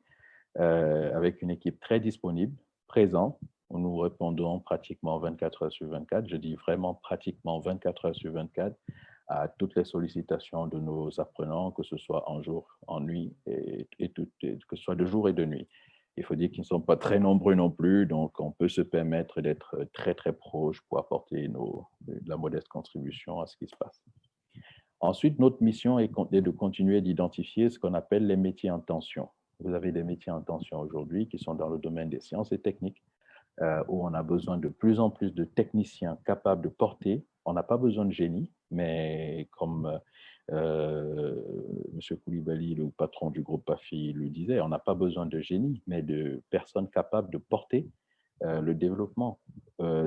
avec une équipe très disponible, présent, où nous répondons pratiquement 24 heures sur 24. Je dis vraiment pratiquement 24 heures sur 24 à toutes les sollicitations de nos apprenants, que ce soit en jour, en nuit, que ce soit de jour et de nuit. Il faut dire qu'ils ne sont pas très nombreux non plus, donc on peut se permettre d'être très, très proche pour apporter la modeste contribution à ce qui se passe. Ensuite, notre mission est de continuer d'identifier ce qu'on appelle les métiers en tension. Vous avez des métiers en tension aujourd'hui qui sont dans le domaine des sciences et techniques, où on a besoin de plus en plus de techniciens capables de porter. On n'a pas besoin de génie, mais comme M. Koulibaly, le patron du groupe PAFI, le disait, on n'a pas besoin de génie, mais de personnes capables de porter le développement.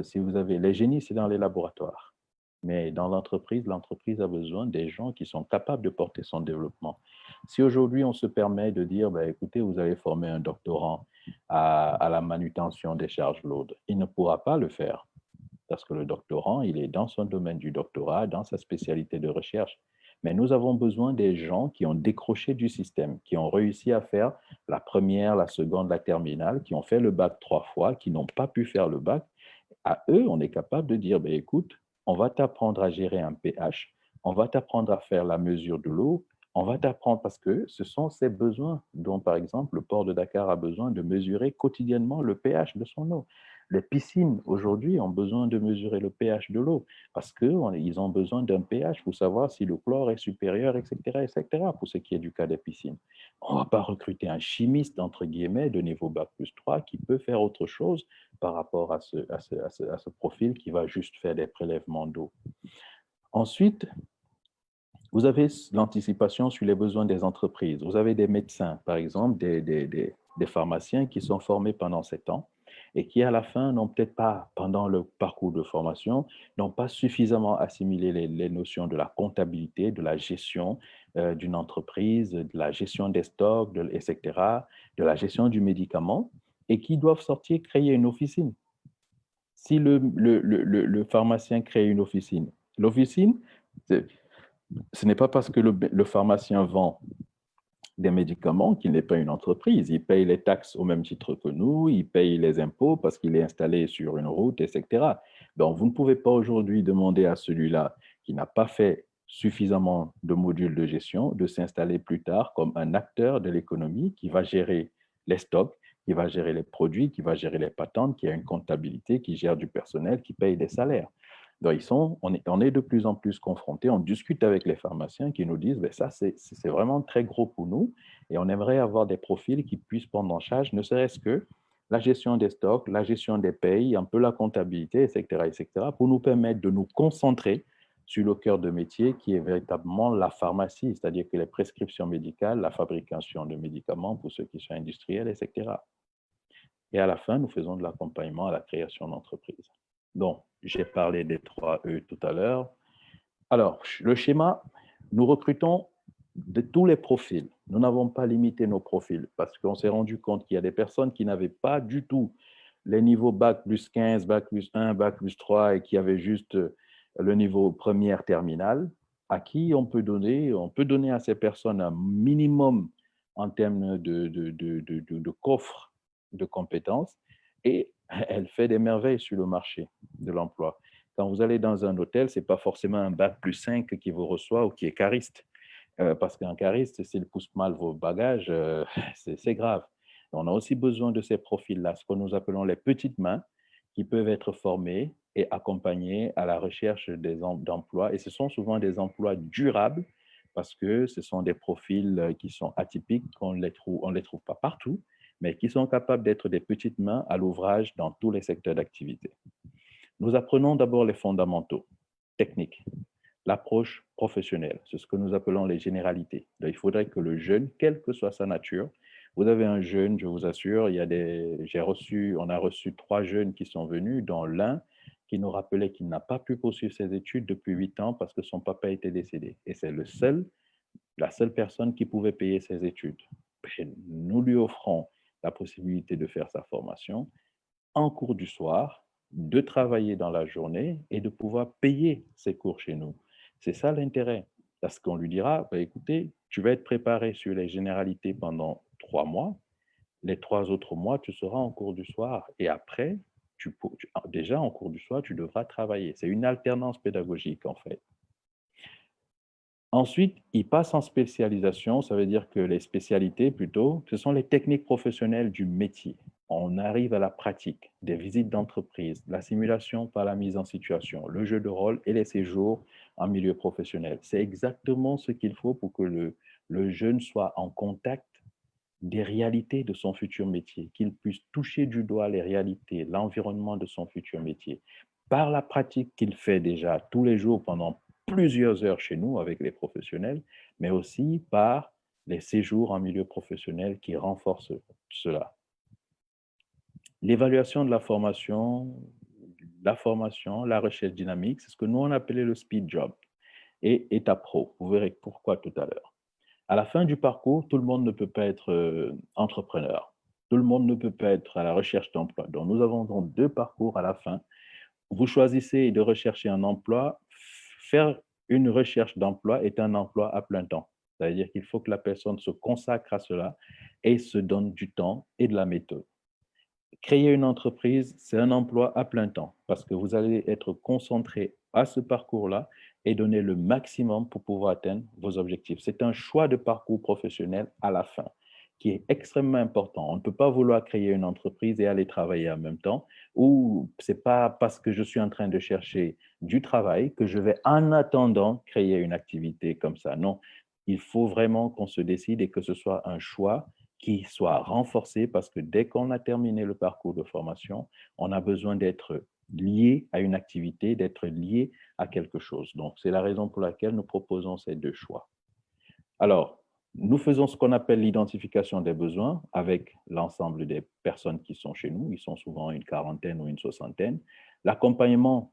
Si vous avez les génies, c'est dans les laboratoires. Mais dans l'entreprise a besoin des gens qui sont capables de porter son développement. Si aujourd'hui, on se permet de dire, ben, écoutez, vous allez former un doctorant à la manutention des charges lourdes, il ne pourra pas le faire parce que le doctorant, il est dans son domaine du doctorat, dans sa spécialité de recherche. Mais nous avons besoin des gens qui ont décroché du système, qui ont réussi à faire la première, la seconde, la terminale, qui ont fait le bac 3 fois, qui n'ont pas pu faire le bac. À eux, on est capable de dire, ben, écoute, on va t'apprendre à gérer un pH, on va t'apprendre à faire la mesure de l'eau, on va t'apprendre parce que ce sont ces besoins dont, par exemple, le port de Dakar a besoin de mesurer quotidiennement le pH de son eau. Les piscines, aujourd'hui, ont besoin de mesurer le pH de l'eau parce qu'ils ont besoin d'un pH pour savoir si le chlore est supérieur, etc., etc., pour ce qui est du cas des piscines. On ne va pas recruter un chimiste, entre guillemets, de niveau Bac plus 3 qui peut faire autre chose par rapport à ce profil qui va juste faire des prélèvements d'eau. Ensuite, vous avez l'anticipation sur les besoins des entreprises. Vous avez des médecins, par exemple, des pharmaciens qui sont formés pendant 7 ans et qui, à la fin, n'ont peut-être pas, pendant le parcours de formation, n'ont pas suffisamment assimilé les notions de la comptabilité, de la gestion d'une entreprise, de la gestion des stocks, etc., de la gestion du médicament, et qui doivent sortir créer une officine. Si le pharmacien crée une officine, l'officine, ce n'est pas parce que le pharmacien vend des médicaments qu'il n'est pas une entreprise. Il paye les taxes au même titre que nous, il paye les impôts parce qu'il est installé sur une route, etc. Donc, vous ne pouvez pas aujourd'hui demander à celui-là qui n'a pas fait suffisamment de modules de gestion de s'installer plus tard comme un acteur de l'économie qui va gérer les stocks, qui va gérer les produits, qui va gérer les patentes, qui a une comptabilité, qui gère du personnel, qui paye des salaires. Donc, on est de plus en plus confrontés, on discute avec les pharmaciens qui nous disent, ben ça, c'est vraiment très gros pour nous et on aimerait avoir des profils qui puissent prendre en charge, ne serait-ce que la gestion des stocks, la gestion des payes, un peu la comptabilité, etc., pour nous permettre de nous concentrer sur le cœur de métier qui est véritablement la pharmacie, c'est-à-dire que les prescriptions médicales, la fabrication de médicaments pour ceux qui sont industriels, etc. Et à la fin, nous faisons de l'accompagnement à la création d'entreprises. Donc, j'ai parlé des 3 E tout à l'heure. Alors, le schéma, nous recrutons de tous les profils. Nous n'avons pas limité nos profils parce qu'on s'est rendu compte qu'il y a des personnes qui n'avaient pas du tout les niveaux Bac plus 15, Bac plus 1, Bac plus 3 et qui avaient juste le niveau première terminale, à qui on peut donner à ces personnes un minimum en termes de coffre de compétences et elle fait des merveilles sur le marché de l'emploi. Quand vous allez dans un hôtel, ce n'est pas forcément un Bac plus 5 qui vous reçoit ou qui est cariste. Parce qu'un cariste, s'il pousse mal vos bagages, c'est grave. On a aussi besoin de ces profils-là, ce que nous appelons les petites mains, qui peuvent être formées et accompagnées à la recherche d'emplois. Et ce sont souvent des emplois durables parce que ce sont des profils qui sont atypiques, on ne les trouve pas partout, mais qui sont capables d'être des petites mains à l'ouvrage dans tous les secteurs d'activité. Nous apprenons d'abord les fondamentaux techniques, l'approche professionnelle, c'est ce que nous appelons les généralités. Donc, il faudrait que le jeune, quelle que soit sa nature, vous avez un jeune, je vous assure, on a reçu 3 jeunes qui sont venus, dont l'un qui nous rappelait qu'il n'a pas pu poursuivre ses études depuis 8 ans parce que son papa était décédé. Et c'est la seule personne qui pouvait payer ses études. Et nous lui offrons la possibilité de faire sa formation en cours du soir, de travailler dans la journée et de pouvoir payer ses cours chez nous. C'est ça l'intérêt. Parce qu'on lui dira, bah, écoutez, tu vas être préparé sur les généralités pendant 3 mois. Les 3 autres mois, tu seras en cours du soir. Et après, déjà en cours du soir, tu devras travailler. C'est une alternance pédagogique, en fait. Ensuite, il passe en spécialisation, ça veut dire que les spécialités plutôt, ce sont les techniques professionnelles du métier. On arrive à la pratique, des visites d'entreprise, la simulation par la mise en situation, le jeu de rôle et les séjours en milieu professionnel. C'est exactement ce qu'il faut pour que le jeune soit en contact des réalités de son futur métier, qu'il puisse toucher du doigt les réalités, l'environnement de son futur métier, par la pratique qu'il fait déjà tous les jours pendant plusieurs heures chez nous avec les professionnels, mais aussi par les séjours en milieu professionnel qui renforcent cela. L'évaluation de la formation, la recherche dynamique, c'est ce que nous on appelait le speed job et étape pro. Vous verrez pourquoi tout à l'heure. À la fin du parcours, tout le monde ne peut pas être entrepreneur. Tout le monde ne peut pas être à la recherche d'emploi. Donc, nous avons donc 2 parcours à la fin. Vous choisissez de rechercher un emploi. Faire une recherche d'emploi est un emploi à plein temps. C'est-à-dire qu'il faut que la personne se consacre à cela et se donne du temps et de la méthode. Créer une entreprise, c'est un emploi à plein temps parce que vous allez être concentré à ce parcours-là et donner le maximum pour pouvoir atteindre vos objectifs. C'est un choix de parcours professionnel à la fin qui est extrêmement important. On ne peut pas vouloir créer une entreprise et aller travailler en même temps, ou c'est pas parce que je suis en train de chercher du travail que je vais en attendant créer une activité comme ça. Non, il faut vraiment qu'on se décide et que ce soit un choix qui soit renforcé parce que dès qu'on a terminé le parcours de formation, on a besoin d'être lié à une activité, d'être lié à quelque chose. Donc, c'est la raison pour laquelle nous proposons ces 2 choix. Alors, nous faisons ce qu'on appelle l'identification des besoins avec l'ensemble des personnes qui sont chez nous. Ils sont souvent une quarantaine ou une soixantaine. L'accompagnement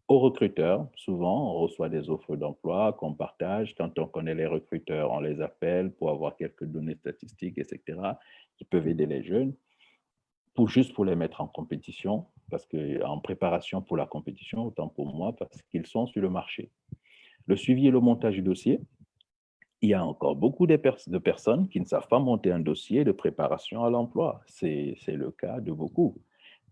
aux recruteurs, souvent, on reçoit des offres d'emploi qu'on partage. Quand on connaît les recruteurs, on les appelle pour avoir quelques données statistiques, etc., qui peuvent aider les jeunes, juste pour les mettre en compétition, parce qu'en préparation pour la compétition, autant pour moi, parce qu'ils sont sur le marché. Le suivi et le montage du dossier, il y a encore beaucoup de personnes qui ne savent pas monter un dossier de préparation à l'emploi. C'est le cas de beaucoup.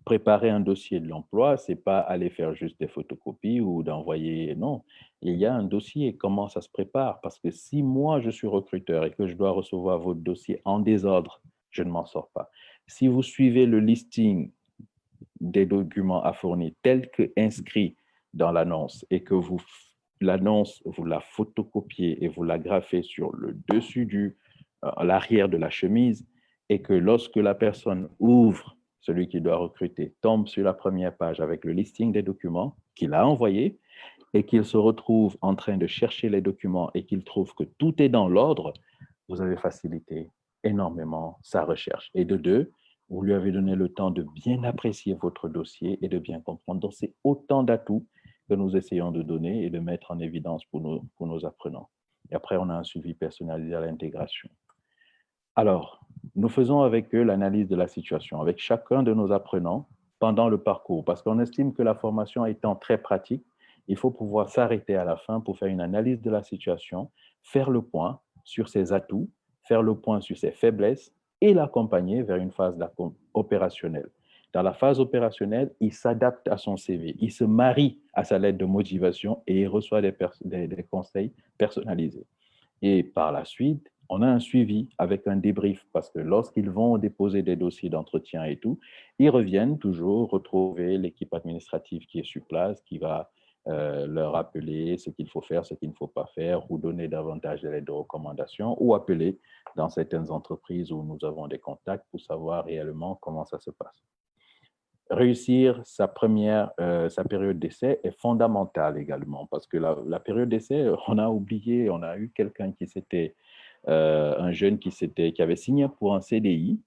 Préparer un dossier de l'emploi, ce n'est pas aller faire juste des photocopies ou d'envoyer, non. Il y a un dossier, comment ça se prépare? Parce que si moi, je suis recruteur et que je dois recevoir votre dossier en désordre, je ne m'en sors pas. Si vous suivez le listing des documents à fournir tel que inscrit dans l'annonce et que l'annonce, vous la photocopiez et vous la graffez sur le dessus l'arrière de la chemise et que lorsque la personne ouvre, celui qui doit recruter, tombe sur la première page avec le listing des documents qu'il a envoyé et qu'il se retrouve en train de chercher les documents et qu'il trouve que tout est dans l'ordre, vous avez facilité énormément sa recherche. Et de deux, vous lui avez donné le temps de bien apprécier votre dossier et de bien comprendre. Donc, c'est autant d'atouts que nous essayons de donner et de mettre en évidence pour nos apprenants. Et après, on a un suivi personnalisé à l'intégration. Alors, nous faisons avec eux l'analyse de la situation, avec chacun de nos apprenants pendant le parcours, parce qu'on estime que la formation étant très pratique, il faut pouvoir s'arrêter à la fin pour faire une analyse de la situation, faire le point sur ses atouts, faire le point sur ses faiblesses et l'accompagner vers une phase opérationnelle. Dans la phase opérationnelle, il s'adapte à son CV, il se marie à sa lettre de motivation et il reçoit des conseils personnalisés. Et par la suite, on a un suivi avec un débrief parce que lorsqu'ils vont déposer des dossiers d'entretien et tout, ils reviennent toujours retrouver l'équipe administrative qui est sur place, qui va leur rappeler ce qu'il faut faire, ce qu'il ne faut pas faire, ou donner davantage de lettres de recommandation, ou appeler dans certaines entreprises où nous avons des contacts pour savoir réellement comment ça se passe. Réussir sa période d'essai est fondamentale également parce que la période d'essai, on a oublié, on a eu quelqu'un qui s'était, un jeune qui avait signé pour un CDI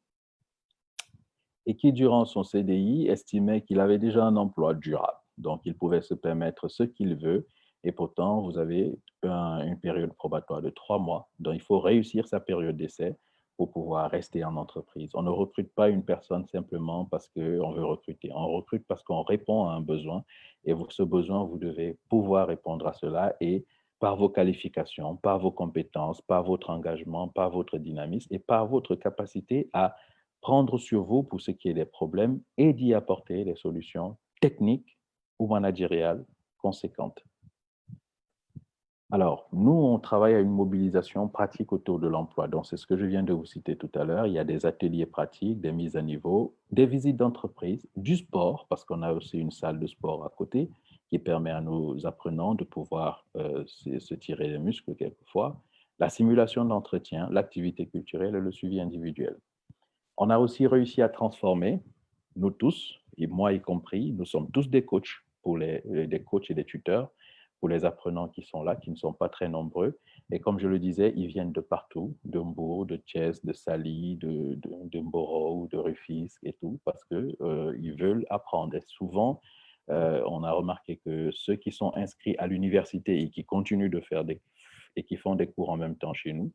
et qui, durant son CDI, estimait qu'il avait déjà un emploi durable. Donc, il pouvait se permettre ce qu'il veut et pourtant, vous avez une période probatoire de 3 mois. Donc, il faut réussir sa période d'essai pour pouvoir rester en entreprise. On ne recrute pas une personne simplement parce qu'on veut recruter. On recrute parce qu'on répond à un besoin et ce besoin, vous devez pouvoir répondre à cela et par vos qualifications, par vos compétences, par votre engagement, par votre dynamisme et par votre capacité à prendre sur vous pour ce qui est des problèmes et d'y apporter des solutions techniques ou managériales conséquentes. Alors, nous, on travaille à une mobilisation pratique autour de l'emploi. Donc, c'est ce que je viens de vous citer tout à l'heure. Il y a des ateliers pratiques, des mises à niveau, des visites d'entreprise, du sport, parce qu'on a aussi une salle de sport à côté qui permet à nos apprenants de pouvoir se tirer les muscles quelquefois, la simulation d'entretien, l'activité culturelle et le suivi individuel. On a aussi réussi à transformer, nous tous, et moi y compris, nous sommes tous des coachs, des coachs et des tuteurs pour les apprenants qui sont là, qui ne sont pas très nombreux. Et comme je le disais, ils viennent de partout, de Mbourg, de Thiès, de Sali, de Mboro, de Rufisque et tout, parce qu'ils veulent apprendre. Et souvent, on a remarqué que ceux qui sont inscrits à l'université et qui continuent de faire et qui font des cours en même temps chez nous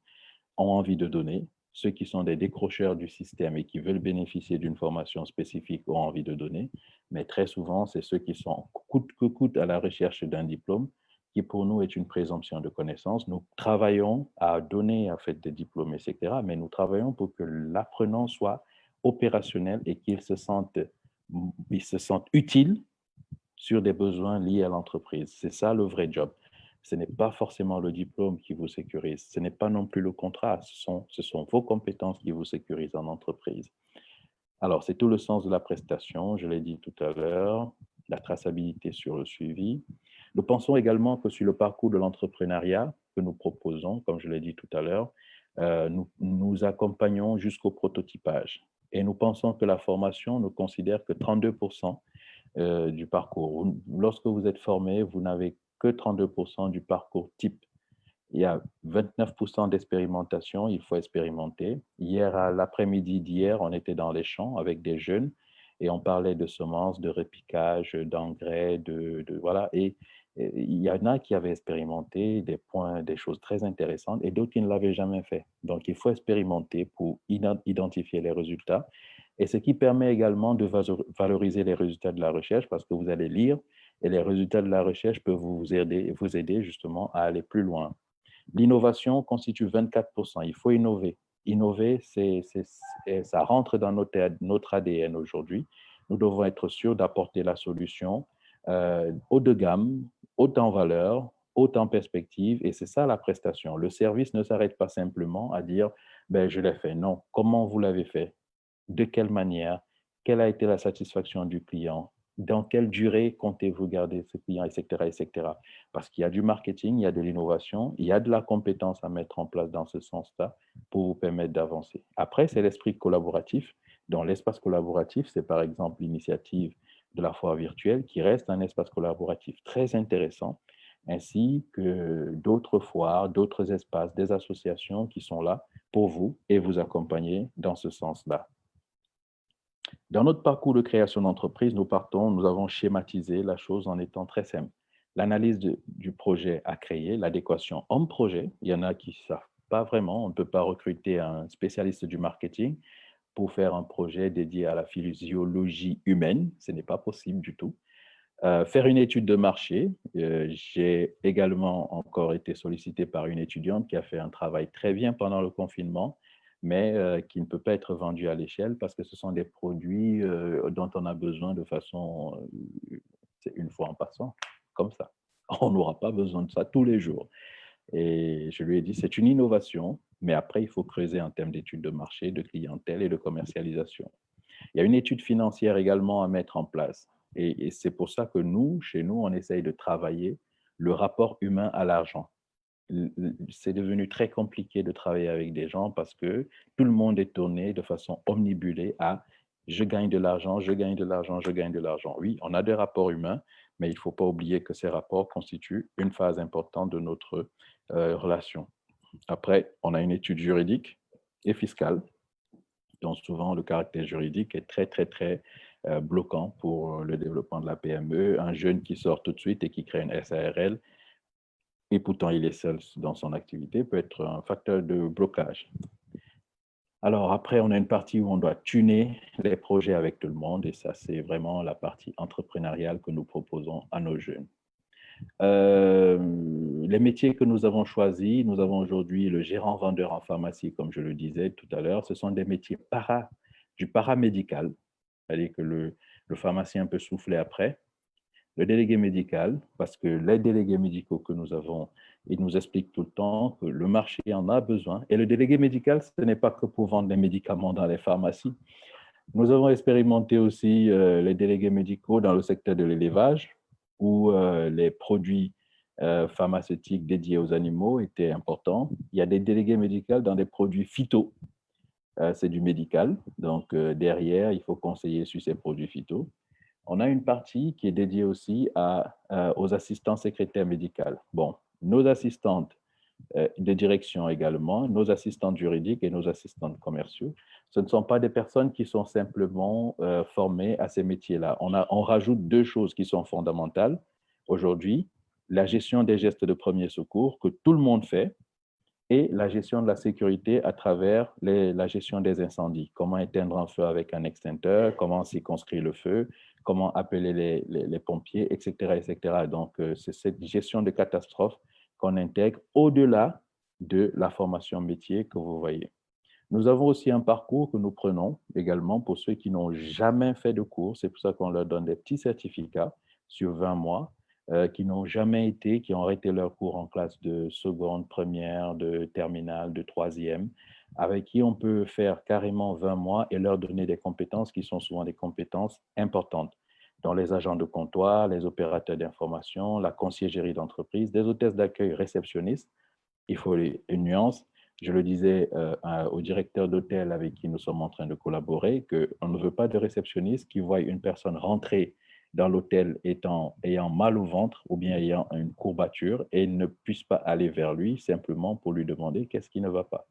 ont envie de donner. Ceux qui sont des décrocheurs du système et qui veulent bénéficier d'une formation spécifique ont envie de donner. Mais très souvent, c'est ceux qui sont coûte que coûte à la recherche d'un diplôme qui pour nous est une présomption de connaissance. Nous travaillons à donner en fait des diplômes, etc., mais nous travaillons pour que l'apprenant soit opérationnel et il se sente utile sur des besoins liés à l'entreprise. C'est ça le vrai job. Ce n'est pas forcément le diplôme qui vous sécurise, ce n'est pas non plus le contrat, ce sont vos compétences qui vous sécurisent en entreprise. Alors, c'est tout le sens de la prestation, je l'ai dit tout à l'heure, la traçabilité sur le suivi. Nous pensons également que sur le parcours de l'entrepreneuriat que nous proposons, comme je l'ai dit tout à l'heure, nous accompagnons jusqu'au prototypage. Et nous pensons que la formation ne considère que 32% du parcours. Lorsque vous êtes formé, vous n'avez que 32% du parcours type. Il y a 29% d'expérimentation, il faut expérimenter. Hier, à l'après-midi d'hier, on était dans les champs avec des jeunes et on parlait de semences, de repiquage, d'engrais, voilà. Et il y en a qui avaient expérimenté des points, des choses très intéressantes et d'autres qui ne l'avaient jamais fait. Donc, il faut expérimenter pour identifier les résultats. Et ce qui permet également de valoriser les résultats de la recherche parce que vous allez lire et les résultats de la recherche peuvent vous aider justement à aller plus loin. L'innovation constitue 24%. Il faut innover. Innover, ça rentre dans notre ADN aujourd'hui. Nous devons être sûrs d'apporter la solution haut de gamme, haute en valeur, haute en perspective, et c'est ça la prestation. Le service ne s'arrête pas simplement à dire ben, je l'ai fait. Non, comment vous l'avez fait? De quelle manière? Quelle a été la satisfaction du client? Dans quelle durée comptez-vous garder ce client, etc., etc. Parce qu'il y a du marketing, il y a de l'innovation, il y a de la compétence à mettre en place dans ce sens-là pour vous permettre d'avancer. Après, c'est l'esprit collaboratif. Dans l'espace collaboratif, c'est par exemple l'initiative de la foire virtuelle qui reste un espace collaboratif très intéressant, ainsi que d'autres foires, d'autres espaces, des associations qui sont là pour vous et vous accompagner dans ce sens-là. Dans notre parcours de création d'entreprise, nous avons schématisé la chose en étant très simple. L'analyse du projet à créer, l'adéquation homme-projet. Il y en a qui ne savent pas vraiment. On ne peut pas recruter un spécialiste du marketing pour faire un projet dédié à la physiologie humaine. Ce n'est pas possible du tout. Faire une étude de marché. J'ai également encore été sollicité par une étudiante qui a fait un travail très bien pendant le confinement, mais qui ne peut pas être vendu à l'échelle parce que ce sont des produits dont on a besoin de façon, c'est une fois en passant, comme ça. On n'aura pas besoin de ça tous les jours. Et je lui ai dit, c'est une innovation, mais après, il faut creuser en termes d'études de marché, de clientèle et de commercialisation. Il y a une étude financière également à mettre en place. Et c'est pour ça que nous, chez nous, on essaye de travailler le rapport humain à l'argent. C'est devenu très compliqué de travailler avec des gens parce que tout le monde est tourné de façon omnibulée à je gagne de l'argent, je gagne de l'argent, je gagne de l'argent. Oui, on a des rapports humains, mais il ne faut pas oublier que ces rapports constituent une phase importante de notre relation. Après, on a une étude juridique et fiscale. Donc, souvent, le caractère juridique est très, très, très bloquant pour le développement de la PME. Un jeune qui sort tout de suite et qui crée une SARL, et pourtant il est seul dans son activité, peut être un facteur de blocage. Alors après, on a une partie où on doit tuner les projets avec tout le monde, et ça, c'est vraiment la partie entrepreneuriale que nous proposons à nos jeunes. Euh, les métiers que nous avons choisis, nous avons aujourd'hui le gérant-vendeur en pharmacie, comme je le disais tout à l'heure. Ce sont des métiers du paramédical, c'est-à-dire que le pharmacien peut souffler après. Le délégué médical, parce que les délégués médicaux que nous avons, ils nous expliquent tout le temps que le marché en a besoin. Et le délégué médical, ce n'est pas que pour vendre des médicaments dans les pharmacies. Nous avons expérimenté aussi les délégués médicaux dans le secteur de l'élevage, où les produits pharmaceutiques dédiés aux animaux étaient importants. Il y a des délégués médicaux dans des produits phyto, c'est du médical. Donc, derrière, il faut conseiller sur ces produits phyto. On a une partie qui est dédiée aussi aux assistants secrétaires médicales. Bon, nos assistantes de direction également, nos assistantes juridiques et nos assistantes commerciaux, ce ne sont pas des personnes qui sont simplement formées à ces métiers-là. On rajoute deux choses qui sont fondamentales aujourd'hui, la gestion des gestes de premier secours que tout le monde fait, et la gestion de la sécurité à travers la gestion des incendies. Comment éteindre un feu avec un extincteur, comment circonscrire le feu, comment appeler les pompiers, etc., etc. Donc, c'est cette gestion de catastrophe qu'on intègre au-delà de la formation métier que vous voyez. Nous avons aussi un parcours que nous prenons également pour ceux qui n'ont jamais fait de cours. C'est pour ça qu'on leur donne des petits certificats sur 20 mois, qui n'ont jamais été, qui ont arrêté leur cours en classe de seconde, première, de terminale, de troisième, avec qui on peut faire carrément 20 mois et leur donner des compétences qui sont souvent des compétences importantes, dont les agents de comptoir, les opérateurs d'information, la conciergerie d'entreprise, des hôtesses d'accueil réceptionnistes. Il faut une nuance. Je le disais au directeur d'hôtel avec qui nous sommes en train de collaborer, qu'on ne veut pas de réceptionniste qui voit une personne rentrer dans l'hôtel ayant mal au ventre ou bien ayant une courbature et ne puisse pas aller vers lui simplement pour lui demander qu'est-ce qui ne va pas.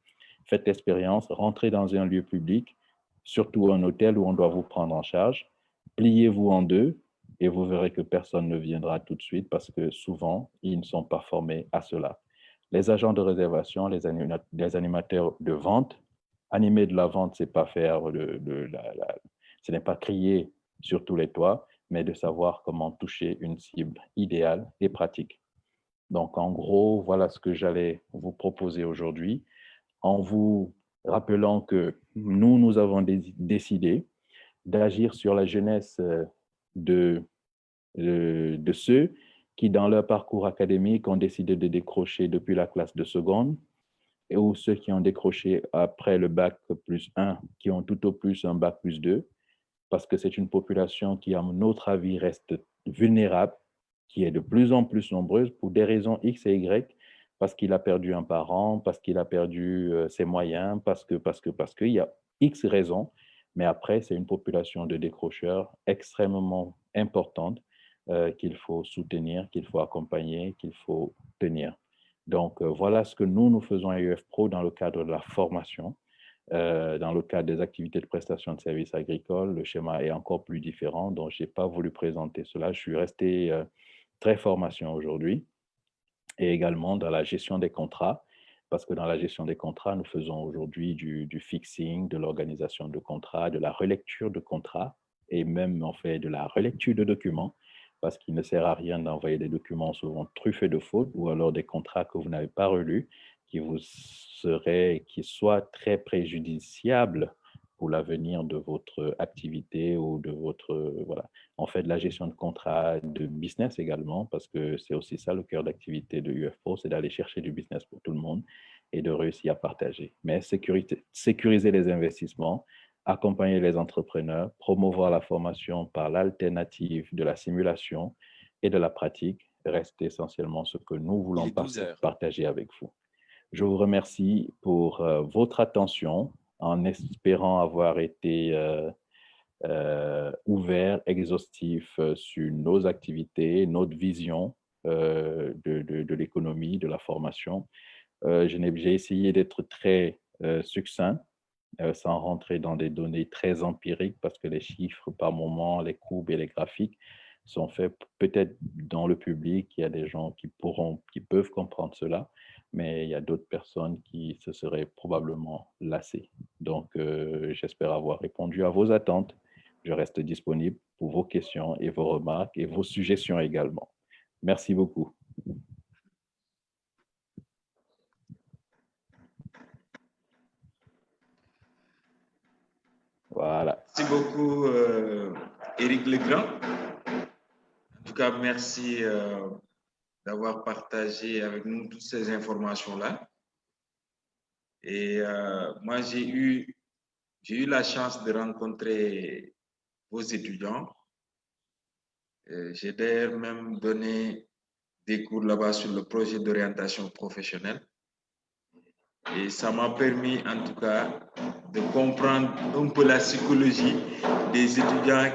Faites l'expérience, rentrez dans un lieu public, surtout un hôtel où on doit vous prendre en charge, pliez-vous en deux et vous verrez que personne ne viendra tout de suite parce que souvent, ils ne sont pas formés à cela. Les agents de réservation, les animateurs de vente, animer de la vente, c'est pas faire ce n'est pas crier sur tous les toits, mais de savoir comment toucher une cible idéale et pratique. Donc, en gros, voilà ce que j'allais vous proposer aujourd'hui, en vous rappelant que nous avons décidé d'agir sur la jeunesse de, de ceux qui, dans leur parcours académique, ont décidé de décrocher depuis la classe de seconde, et ou ceux qui ont décroché après le bac plus 1, qui ont tout au plus un bac plus 2, parce que c'est une population qui, à notre avis, reste vulnérable, qui est de plus en plus nombreuse pour des raisons X et Y, parce qu'il a perdu un parent, parce qu'il a perdu ses moyens, parce qu'il y a X raisons, mais après, c'est une population de décrocheurs extrêmement importante qu'il faut soutenir, qu'il faut accompagner, qu'il faut tenir. Donc, voilà ce que nous faisons à UF Pro dans le cadre de la formation. Dans le cadre des activités de prestation de services agricoles, le schéma est encore plus différent, donc je n'ai pas voulu présenter cela. Je suis resté très formation aujourd'hui et également dans la gestion des contrats, parce que dans la gestion des contrats, nous faisons aujourd'hui du fixing, de l'organisation de contrats, de la relecture de contrats et même on fait de la relecture de documents, parce qu'il ne sert à rien d'envoyer des documents souvent truffés de fautes ou alors des contrats que vous n'avez pas relus, qui soient très préjudiciables pour l'avenir de votre activité ou de votre, voilà. On fait de la gestion de contrats de business également, parce que c'est aussi ça le cœur d'activité de UFPro, c'est d'aller chercher du business pour tout le monde et de réussir à partager. Mais sécuriser les investissements, accompagner les entrepreneurs, promouvoir la formation par l'alternative de la simulation et de la pratique reste essentiellement ce que nous voulons partager avec vous. Je vous remercie pour votre attention en espérant avoir été ouvert, exhaustif sur nos activités, notre vision de l'économie, de la formation. J'ai essayé d'être très succinct, sans rentrer dans des données très empiriques, parce que les chiffres par moment, les courbes et les graphiques sont faits peut-être dans le public. Il y a des gens qui peuvent comprendre cela, mais il y a d'autres personnes qui se seraient probablement lassées. Donc, j'espère avoir répondu à vos attentes. Je reste disponible pour vos questions et vos remarques et vos suggestions également. Merci beaucoup. Voilà. Merci beaucoup, Éric Legrand. En tout cas, merci d'avoir partagé avec nous toutes ces informations-là. Et moi, j'ai eu la chance de rencontrer vos étudiants. J'ai d'ailleurs même donné des cours là-bas sur le projet d'orientation professionnelle. Et ça m'a permis, en tout cas, de comprendre un peu la psychologie des étudiants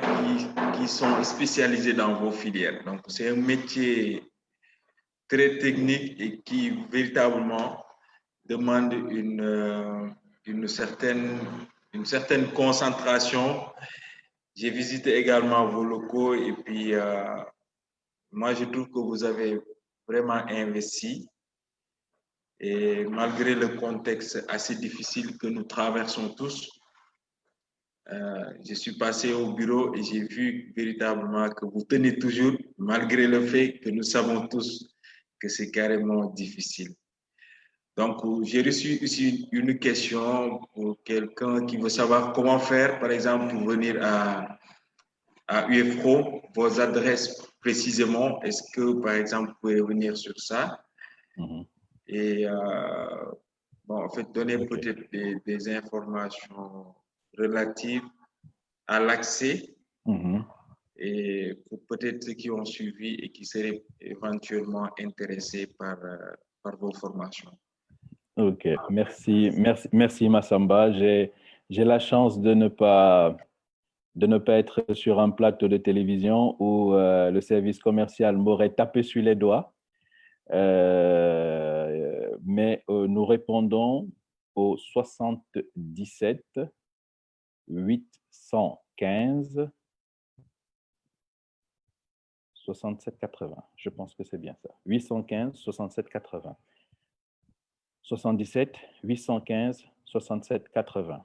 qui sont spécialisés dans vos filières. Donc, c'est un métier très technique et qui véritablement demande une certaine concentration. J'ai visité également vos locaux et puis moi, je trouve que vous avez vraiment investi. Et malgré le contexte assez difficile que nous traversons tous, je suis passé au bureau et j'ai vu véritablement que vous tenez toujours, malgré le fait que nous savons tous que c'est carrément difficile. Donc, j'ai reçu ici une question pour quelqu'un qui veut savoir comment faire, par exemple, pour venir à UFPRO, vos adresses précisément. Est-ce que, par exemple, vous pouvez revenir sur ça? Et bon, en fait, donner peut-être des informations relatives à l'accès et pour peut-être ceux qui ont suivi et qui seraient éventuellement intéressés par vos formations. Ok, merci Massamba. J'ai la chance de ne pas être sur un plateau de télévision où le service commercial m'aurait tapé sur les doigts. Mais nous répondons au 77 815 67 80. Je pense que c'est bien ça. 815 67 80. 77 815 67 80.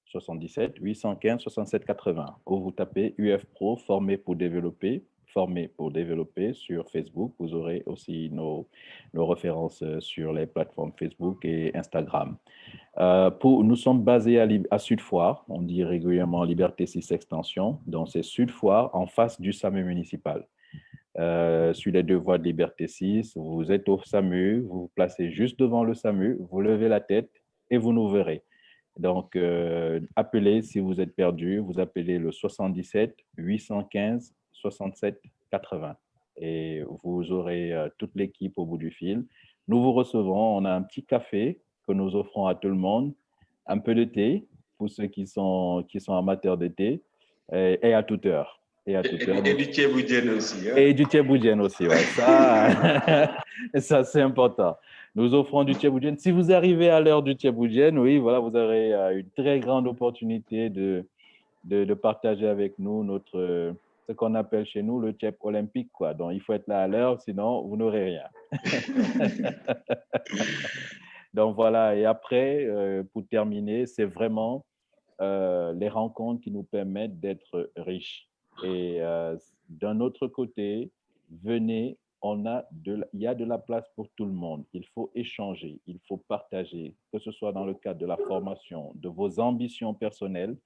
77 815 67 80. Ou vous tapez UFPRO, formé pour développer sur Facebook. Vous aurez aussi nos références sur les plateformes Facebook et Instagram. Nous sommes basés à Sud-Foire, on dit régulièrement Liberté 6 Extension, donc c'est Sud-Foire en face du SAMU municipal. Sur les deux voies de Liberté 6, vous êtes au SAMU, vous vous placez juste devant le SAMU, vous levez la tête et vous nous verrez. Donc, appelez si vous êtes perdu, vous appelez le 77 815 67 80 et vous aurez toute l'équipe au bout du fil. Nous vous recevons, on a un petit café que nous offrons à tout le monde, un peu de thé pour ceux qui sont amateurs de thé et à toute heure. Et du thieboudienne aussi. Hein? Et du thieboudienne aussi, ouais. Ça, ça c'est important. Nous offrons du thieboudienne. Si vous arrivez à l'heure du thieboudienne, oui, voilà, vous aurez une très grande opportunité de partager avec nous ce qu'on appelle chez nous le thieb olympique, quoi. Donc, il faut être là à l'heure, sinon vous n'aurez rien. Donc, voilà. Et après, pour terminer, c'est vraiment les rencontres qui nous permettent d'être riches. Et d'un autre côté, venez, il y a de la place pour tout le monde. Il faut échanger, il faut partager, que ce soit dans le cadre de la formation, de vos ambitions personnelles.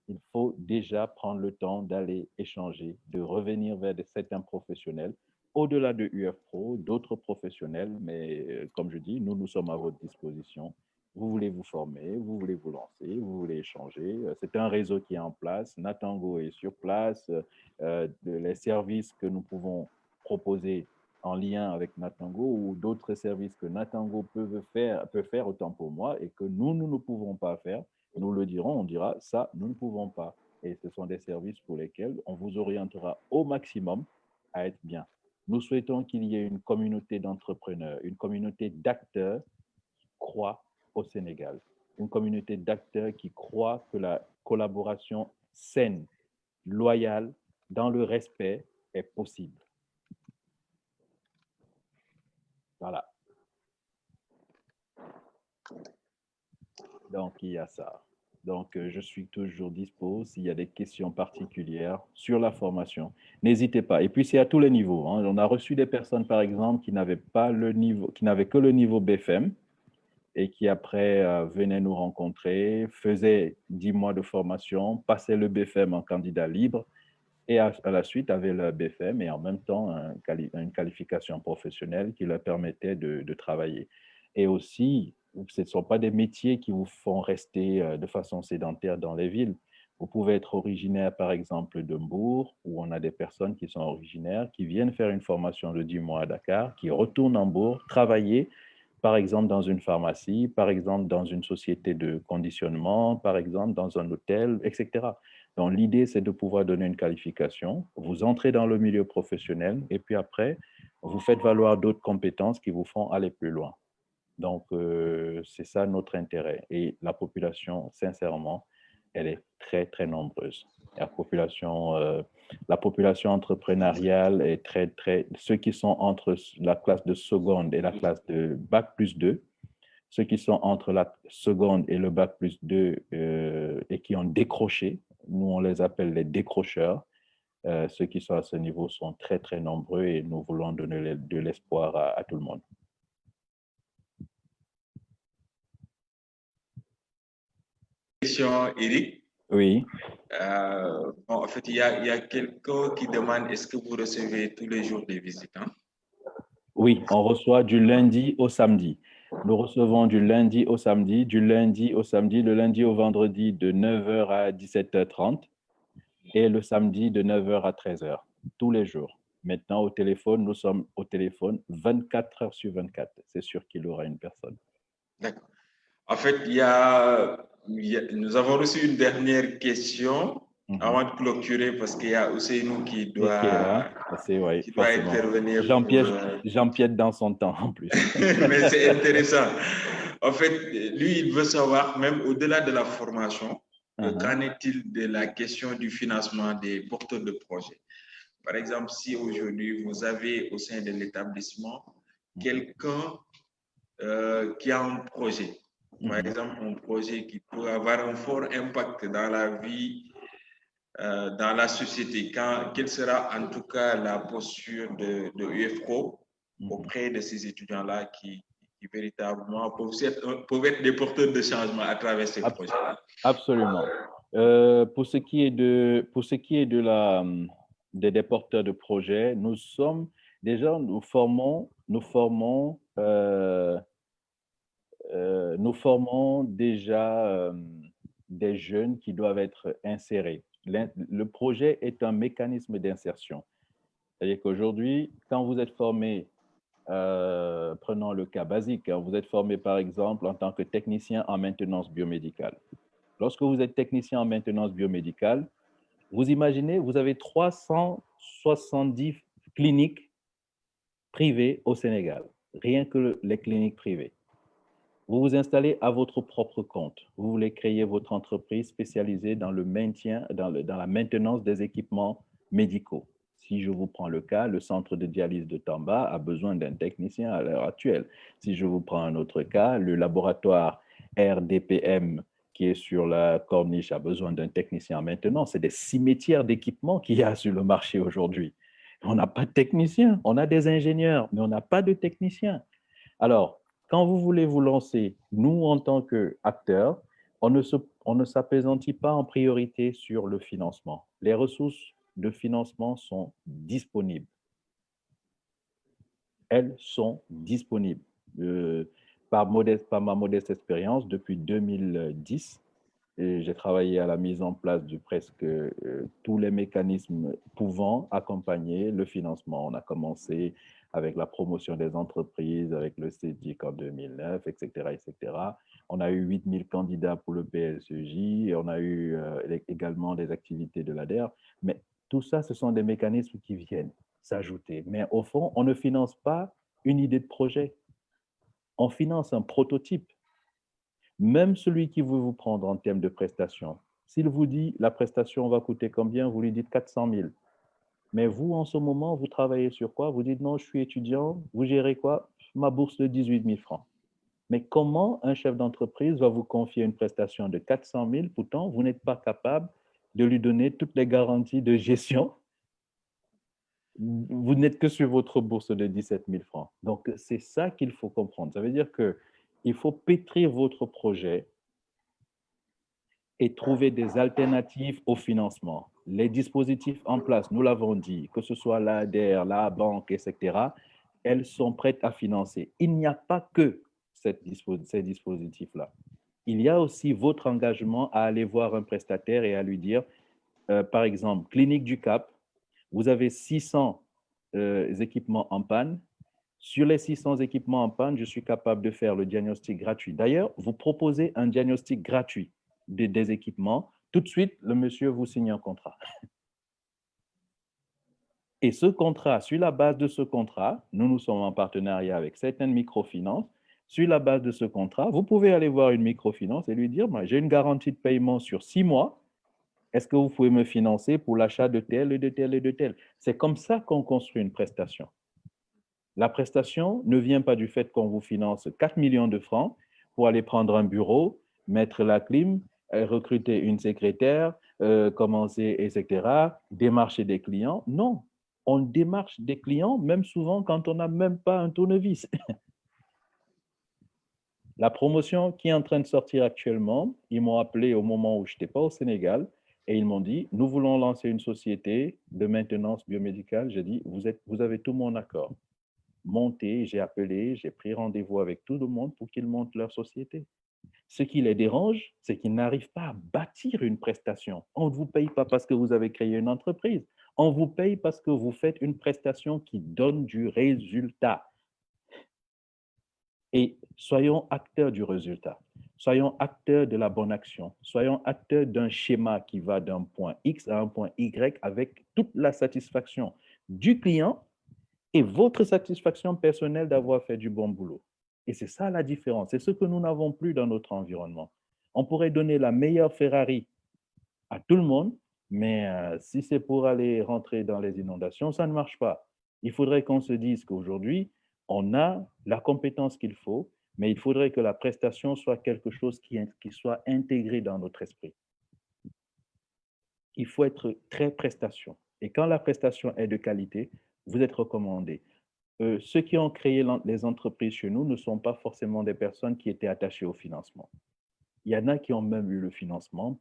Il faut déjà prendre le temps d'aller échanger, de revenir vers certains professionnels, au-delà de UFPRO, d'autres professionnels, mais comme je dis, nous sommes à votre disposition. Vous voulez vous former, vous voulez vous lancer, vous voulez échanger. C'est un réseau qui est en place. Natango est sur place. Les services que nous pouvons proposer en lien avec Natango ou d'autres services que Natango peut faire autant pour moi et que nous ne pouvons pas faire, nous le dirons, on dira ça, nous ne pouvons pas. Et ce sont des services pour lesquels on vous orientera au maximum à être bien. Nous souhaitons qu'il y ait une communauté d'entrepreneurs, une communauté d'acteurs qui croient au Sénégal, une communauté d'acteurs qui croient que la collaboration saine, loyale, dans le respect est possible. Voilà. Donc, il y a ça. Donc, je suis toujours dispo s'il y a des questions particulières sur la formation. N'hésitez pas. Et puis, c'est à tous les niveaux, hein. On a reçu des personnes, par exemple, qui n'avaient pas le niveau, qui n'avaient que le niveau BFM et qui après venaient nous rencontrer, faisaient 10 mois de formation, passaient le BFM en candidat libre et à la suite avaient le BFM et en même temps une qualification professionnelle qui leur permettait de travailler. Et aussi, ce ne sont pas des métiers qui vous font rester de façon sédentaire dans les villes. Vous pouvez être originaire, par exemple, de Mbourg, où on a des personnes qui sont originaires, qui viennent faire une formation de 10 mois à Dakar, qui retournent en Mbourg, travailler, par exemple, dans une pharmacie, par exemple, dans une société de conditionnement, par exemple, dans un hôtel, etc. Donc, l'idée, c'est de pouvoir donner une qualification, vous entrez dans le milieu professionnel et puis après, vous faites valoir d'autres compétences qui vous font aller plus loin. Donc, c'est ça notre intérêt. Et la population, sincèrement, elle est très, très nombreuse. La population entrepreneuriale est très, très... Ceux qui sont entre la classe de seconde et la classe de bac plus 2, ceux qui sont entre la seconde et le bac plus 2 et qui ont décroché, nous, on les appelle les décrocheurs. Ceux qui sont à ce niveau sont très, très nombreux et nous voulons donner de l'espoir à tout le monde. Question, Eric. Oui. En fait, il y a quelqu'un qui demande est-ce que vous recevez tous les jours des visitants? Oui, on reçoit du lundi au samedi. Nous recevons du lundi au samedi, du lundi au samedi, le lundi au vendredi de 9h à 17h30 et le samedi de 9h à 13h, tous les jours. Maintenant, au téléphone, nous sommes au téléphone 24 heures sur 24. C'est sûr qu'il y aura une personne. D'accord. En fait, nous avons reçu une dernière question avant de clôturer parce qu'il y a Ousseynou qui doit intervenir. J'empiète dans son temps en plus. Mais c'est intéressant. En fait, lui, il veut savoir, même au-delà de la formation, qu'en est-il de la question du financement des porteurs de projets? Par exemple, si aujourd'hui vous avez au sein de l'établissement quelqu'un qui a un projet, par exemple un projet qui peut avoir un fort impact dans la vie, dans la société, quelle sera en tout cas la posture de UFO auprès de ces étudiants-là qui véritablement peuvent être des porteurs de changement à travers ces projets-là? Absolument. Pour ce qui est des porteurs de projets, nous formons déjà des jeunes qui doivent être insérés. Le projet est un mécanisme d'insertion. C'est-à-dire qu'aujourd'hui, quand vous êtes formé, prenons le cas basique, hein, vous êtes formé par exemple en tant que technicien en maintenance biomédicale. Lorsque vous êtes technicien en maintenance biomédicale, vous imaginez, vous avez 370 cliniques privées au Sénégal, rien que les cliniques privées. Vous vous installez à votre propre compte. Vous voulez créer votre entreprise spécialisée dans le maintien, dans la maintenance des équipements médicaux. Si je vous prends le cas, le centre de dialyse de Tamba a besoin d'un technicien à l'heure actuelle. Si je vous prends un autre cas, le laboratoire RDPM qui est sur la Corniche a besoin d'un technicien en maintenance. C'est des cimetières d'équipements qu'il y a sur le marché aujourd'hui. On n'a pas de technicien, on a des ingénieurs, mais on n'a pas de technicien. Alors, quand vous voulez vous lancer, nous, en tant qu'acteurs, on ne s'appesantit pas en priorité sur le financement. Les ressources de financement sont disponibles. Elles sont disponibles. Par ma modeste expérience, depuis 2010, j'ai travaillé à la mise en place de presque tous les mécanismes pouvant accompagner le financement. On a commencé avec la promotion des entreprises, avec le CEDIC en 2009, etc., etc. On a eu 8000 candidats pour le PSEJ, et on a eu également des activités de l'ADER. Mais tout ça, ce sont des mécanismes qui viennent s'ajouter. Mais au fond, on ne finance pas une idée de projet. On finance un prototype. Même celui qui veut vous prendre en termes de prestation, s'il vous dit la prestation va coûter combien, vous lui dites 400 000. Mais vous, en ce moment, vous travaillez sur quoi? Vous dites non, je suis étudiant, vous gérez quoi? Ma bourse de 18 000 francs. Mais comment un chef d'entreprise va vous confier une prestation de 400 000, pourtant vous n'êtes pas capable de lui donner toutes les garanties de gestion? Vous n'êtes que sur votre bourse de 17 000 francs. Donc, c'est ça qu'il faut comprendre. Ça veut dire qu'il faut pétrir votre projet et trouver des alternatives au financement. Les dispositifs en place, nous l'avons dit, que ce soit l'ADER, la banque, etc., elles sont prêtes à financer. Il n'y a pas que ces dispositifs-là. Il y a aussi votre engagement à aller voir un prestataire et à lui dire, par exemple, Clinique du Cap, vous avez 600 équipements en panne. Sur les 600 équipements en panne, je suis capable de faire le diagnostic gratuit. D'ailleurs, vous proposez un diagnostic gratuit des équipements. Tout de suite, le monsieur vous signe un contrat. Et ce contrat, sur la base de ce contrat, nous sommes en partenariat avec certaines microfinances. Sur la base de ce contrat, vous pouvez aller voir une microfinance et lui dire, j'ai une garantie de paiement sur 6 mois. Est-ce que vous pouvez me financer pour l'achat de tel et de tel et de tel? C'est comme ça qu'on construit une prestation. La prestation ne vient pas du fait qu'on vous finance 4 millions de francs pour aller prendre un bureau, mettre la clim, recruter une secrétaire, commencer, etc., démarcher des clients. Non, on démarche des clients, même souvent quand on n'a même pas un tournevis. La promotion qui est en train de sortir actuellement, ils m'ont appelé au moment où je n'étais pas au Sénégal et ils m'ont dit, nous voulons lancer une société de maintenance biomédicale. J'ai dit, vous avez tout mon accord. Montez, j'ai appelé, j'ai pris rendez-vous avec tout le monde pour qu'ils montent leur société. Ce qui les dérange, c'est qu'ils n'arrivent pas à bâtir une prestation. On ne vous paye pas parce que vous avez créé une entreprise. On vous paye parce que vous faites une prestation qui donne du résultat. Et soyons acteurs du résultat. Soyons acteurs de la bonne action. Soyons acteurs d'un schéma qui va d'un point X à un point Y avec toute la satisfaction du client et votre satisfaction personnelle d'avoir fait du bon boulot. Et c'est ça la différence. C'est ce que nous n'avons plus dans notre environnement. On pourrait donner la meilleure Ferrari à tout le monde, mais si c'est pour aller rentrer dans les inondations, ça ne marche pas. Il faudrait qu'on se dise qu'aujourd'hui, on a la compétence qu'il faut, mais il faudrait que la prestation soit quelque chose qui soit intégré dans notre esprit. Il faut être très prestation. Et quand la prestation est de qualité, vous êtes recommandé. Ceux qui ont créé les entreprises chez nous ne sont pas forcément des personnes qui étaient attachées au financement. Il y en a qui ont même eu le financement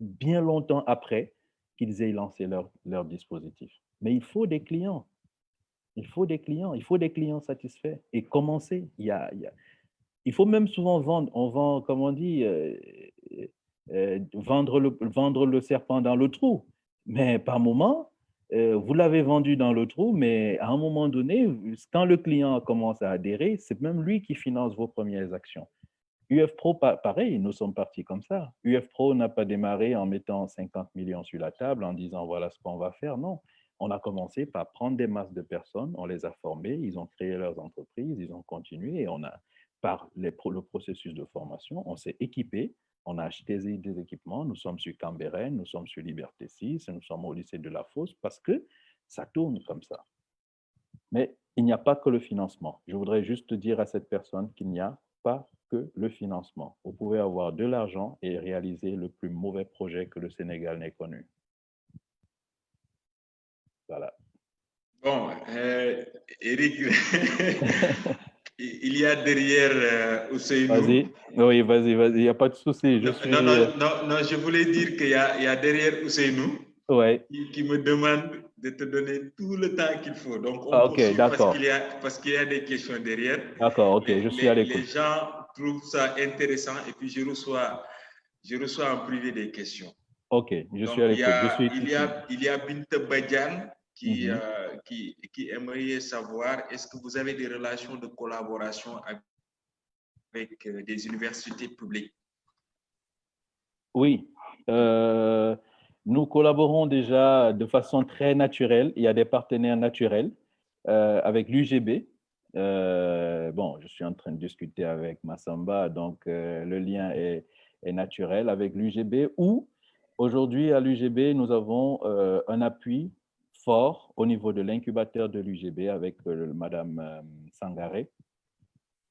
bien longtemps après qu'ils aient lancé leur dispositif. Mais il faut des clients. Il faut des clients. Il faut des clients satisfaits. Et commencer. Il faut même souvent vendre. On vend, comme on dit, vendre le serpent dans le trou. Mais par moment, vous l'avez vendu dans le trou, mais à un moment donné, quand le client commence à adhérer, c'est même lui qui finance vos premières actions. UF Pro, pareil, nous sommes partis comme ça. UF Pro n'a pas démarré en mettant 50 millions sur la table, en disant voilà ce qu'on va faire. Non, on a commencé par prendre des masses de personnes, on les a formés, ils ont créé leurs entreprises, ils ont continué et on a, par le processus de formation, on s'est équipé, on a acheté des équipements, nous sommes sur Cambérène, nous sommes sur Liberté 6, nous sommes au lycée de la Fosse parce que ça tourne comme ça. Mais il n'y a pas que le financement. Je voudrais juste dire à cette personne qu'il n'y a pas que le financement. Vous pouvez avoir de l'argent et réaliser le plus mauvais projet que le Sénégal n'ait connu. Voilà. Bon, Eric, il y a derrière Ousseynou. Vas-y, oui, vas-y, il n'y a pas de souci. Non, je voulais dire qu'il y a derrière Ousseynou ouais. qui me demande de te donner tout le temps qu'il faut. Donc, on poursuit parce qu'il y a des questions derrière. D'accord, ok, je suis à l'écoute. Les gens trouvent ça intéressant et puis je reçois en privé des questions. Ok, je suis à l'écoute. Il y a Binta Badian qui aimerait savoir, est-ce que vous avez des relations de collaboration avec des universités publiques? Oui, nous collaborons déjà de façon très naturelle. Il y a des partenaires naturels avec l'UGB. Bon, je suis en train de discuter avec Massamba, donc le lien est naturel avec l'UGB, où aujourd'hui à l'UGB, nous avons un appui fort au niveau de l'incubateur de l'UGB avec Madame Sangaré,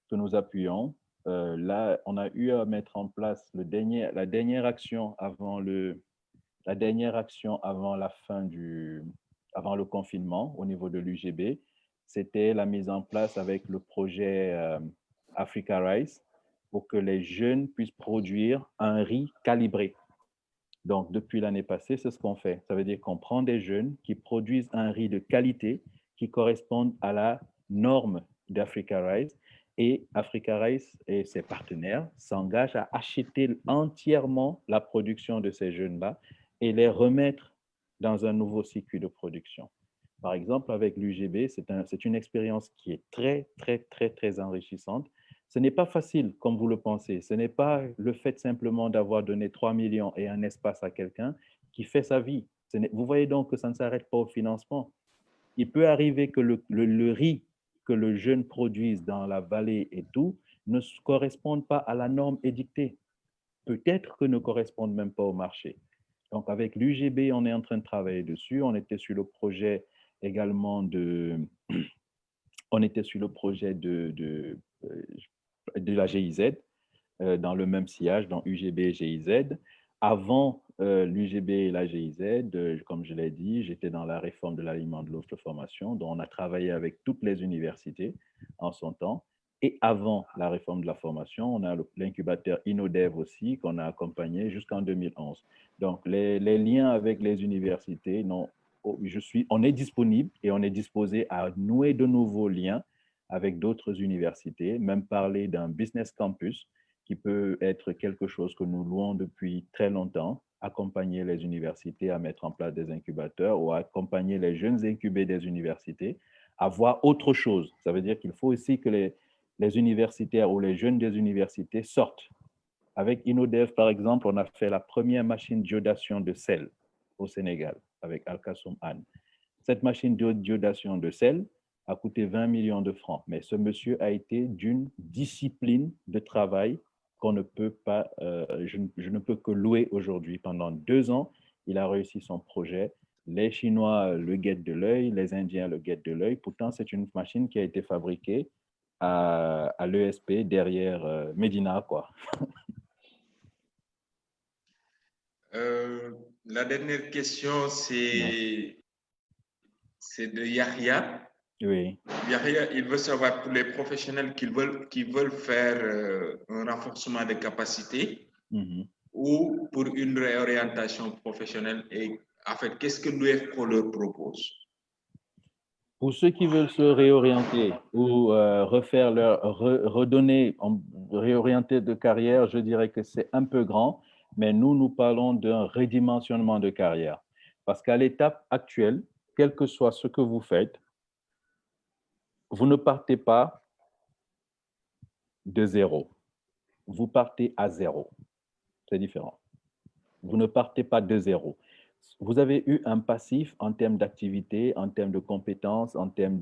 que nous appuyons. là, on a eu à mettre en place la dernière action avant avant le confinement au niveau de l'UGB. C'était la mise en place avec le projet Africa Rice pour que les jeunes puissent produire un riz calibré. Donc, depuis l'année passée, c'est ce qu'on fait. Ça veut dire qu'on prend des jeunes qui produisent un riz de qualité qui correspond à la norme d'Africa Rice. Et Africa Rice et ses partenaires s'engagent à acheter entièrement la production de ces jeunes-là et les remettre dans un nouveau circuit de production. Par exemple, avec l'UGB, c'est une expérience qui est très, très, très, très enrichissante. Ce n'est pas facile, comme vous le pensez. Ce n'est pas le fait simplement d'avoir donné 3 millions et un espace à quelqu'un qui fait sa vie. Vous voyez donc que ça ne s'arrête pas au financement. Il peut arriver que le riz que le jeune produise dans la vallée et tout ne corresponde pas à la norme édictée. Peut-être que ne correspondent même pas au marché. Donc, avec l'UGB, on est en train de travailler dessus. On était sur le projet également on était sur le projet de la GIZ, dans le même sillage, dans UGB et GIZ. Avant l'UGB et la GIZ, comme je l'ai dit, j'étais dans la réforme de l'aliment de l'offre de formation, dont on a travaillé avec toutes les universités en son temps. Et avant la réforme de la formation, on a l'incubateur InnoDev aussi, qu'on a accompagné jusqu'en 2011. Donc, les liens avec les universités, non, on est disponible et on est disposé à nouer de nouveaux liens avec d'autres universités, même parler d'un business campus qui peut être quelque chose que nous louons depuis très longtemps, accompagner les universités à mettre en place des incubateurs ou accompagner les jeunes incubés des universités à voir autre chose. Ça veut dire qu'il faut aussi que les universitaires ou les jeunes des universités sortent. Avec InnoDev, par exemple, on a fait la première machine d'iodation de sel au Sénégal avec Al-Kassoum Anne. Cette machine d'iodation de sel a coûté 20 millions de francs, mais ce monsieur a été d'une discipline de travail qu'on ne peut pas, je ne peux que louer aujourd'hui. Pendant 2 ans, il a réussi son projet. Les Chinois le guettent de l'œil, les Indiens le guettent de l'œil. Pourtant, c'est une machine qui a été fabriquée à l'ESP derrière Medina, quoi. La dernière question, c'est de Yahya. Oui. Yahya, il veut savoir pour les professionnels qui veulent faire un renforcement des capacités ou pour une réorientation professionnelle. Et en fait, qu'est-ce que l'UFPRO leur propose? Pour ceux qui veulent se réorienter ou refaire réorienter de carrière, je dirais que c'est un peu grand, mais nous parlons d'un redimensionnement de carrière. Parce qu'à l'étape actuelle, quel que soit ce que vous faites, vous ne partez pas de zéro. Vous partez à zéro. C'est différent. Vous ne partez pas de zéro. Vous avez eu un passif en termes d'activité, en termes de compétences, en termes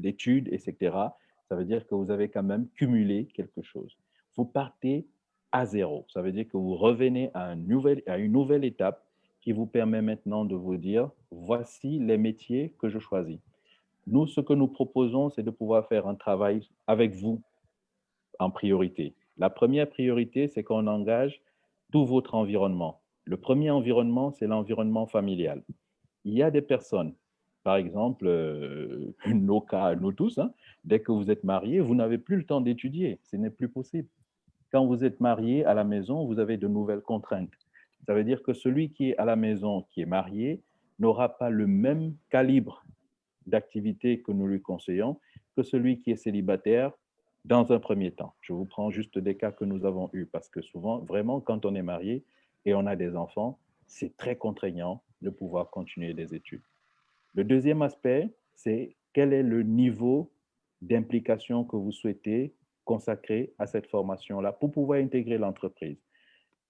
d'études, etc. Ça veut dire que vous avez quand même cumulé quelque chose. Vous partez à zéro. Ça veut dire que vous revenez à une nouvelle étape qui vous permet maintenant de vous dire, voici les métiers que je choisis. Nous, ce que nous proposons, c'est de pouvoir faire un travail avec vous en priorité. La première priorité, c'est qu'on engage tout votre environnement. Le premier environnement, c'est l'environnement familial. Il y a des personnes, par exemple, nos cas, nous tous, hein, dès que vous êtes mariés, vous n'avez plus le temps d'étudier. Ce n'est plus possible. Quand vous êtes marié à la maison, vous avez de nouvelles contraintes. Ça veut dire que celui qui est à la maison, qui est marié, n'aura pas le même calibre d'activité que nous lui conseillons que celui qui est célibataire dans un premier temps. Je vous prends juste des cas que nous avons eus parce que souvent, vraiment, quand on est marié et on a des enfants, c'est très contraignant de pouvoir continuer des études. Le deuxième aspect, c'est quel est le niveau d'implication que vous souhaitez consacrer à cette formation-là pour pouvoir intégrer l'entreprise.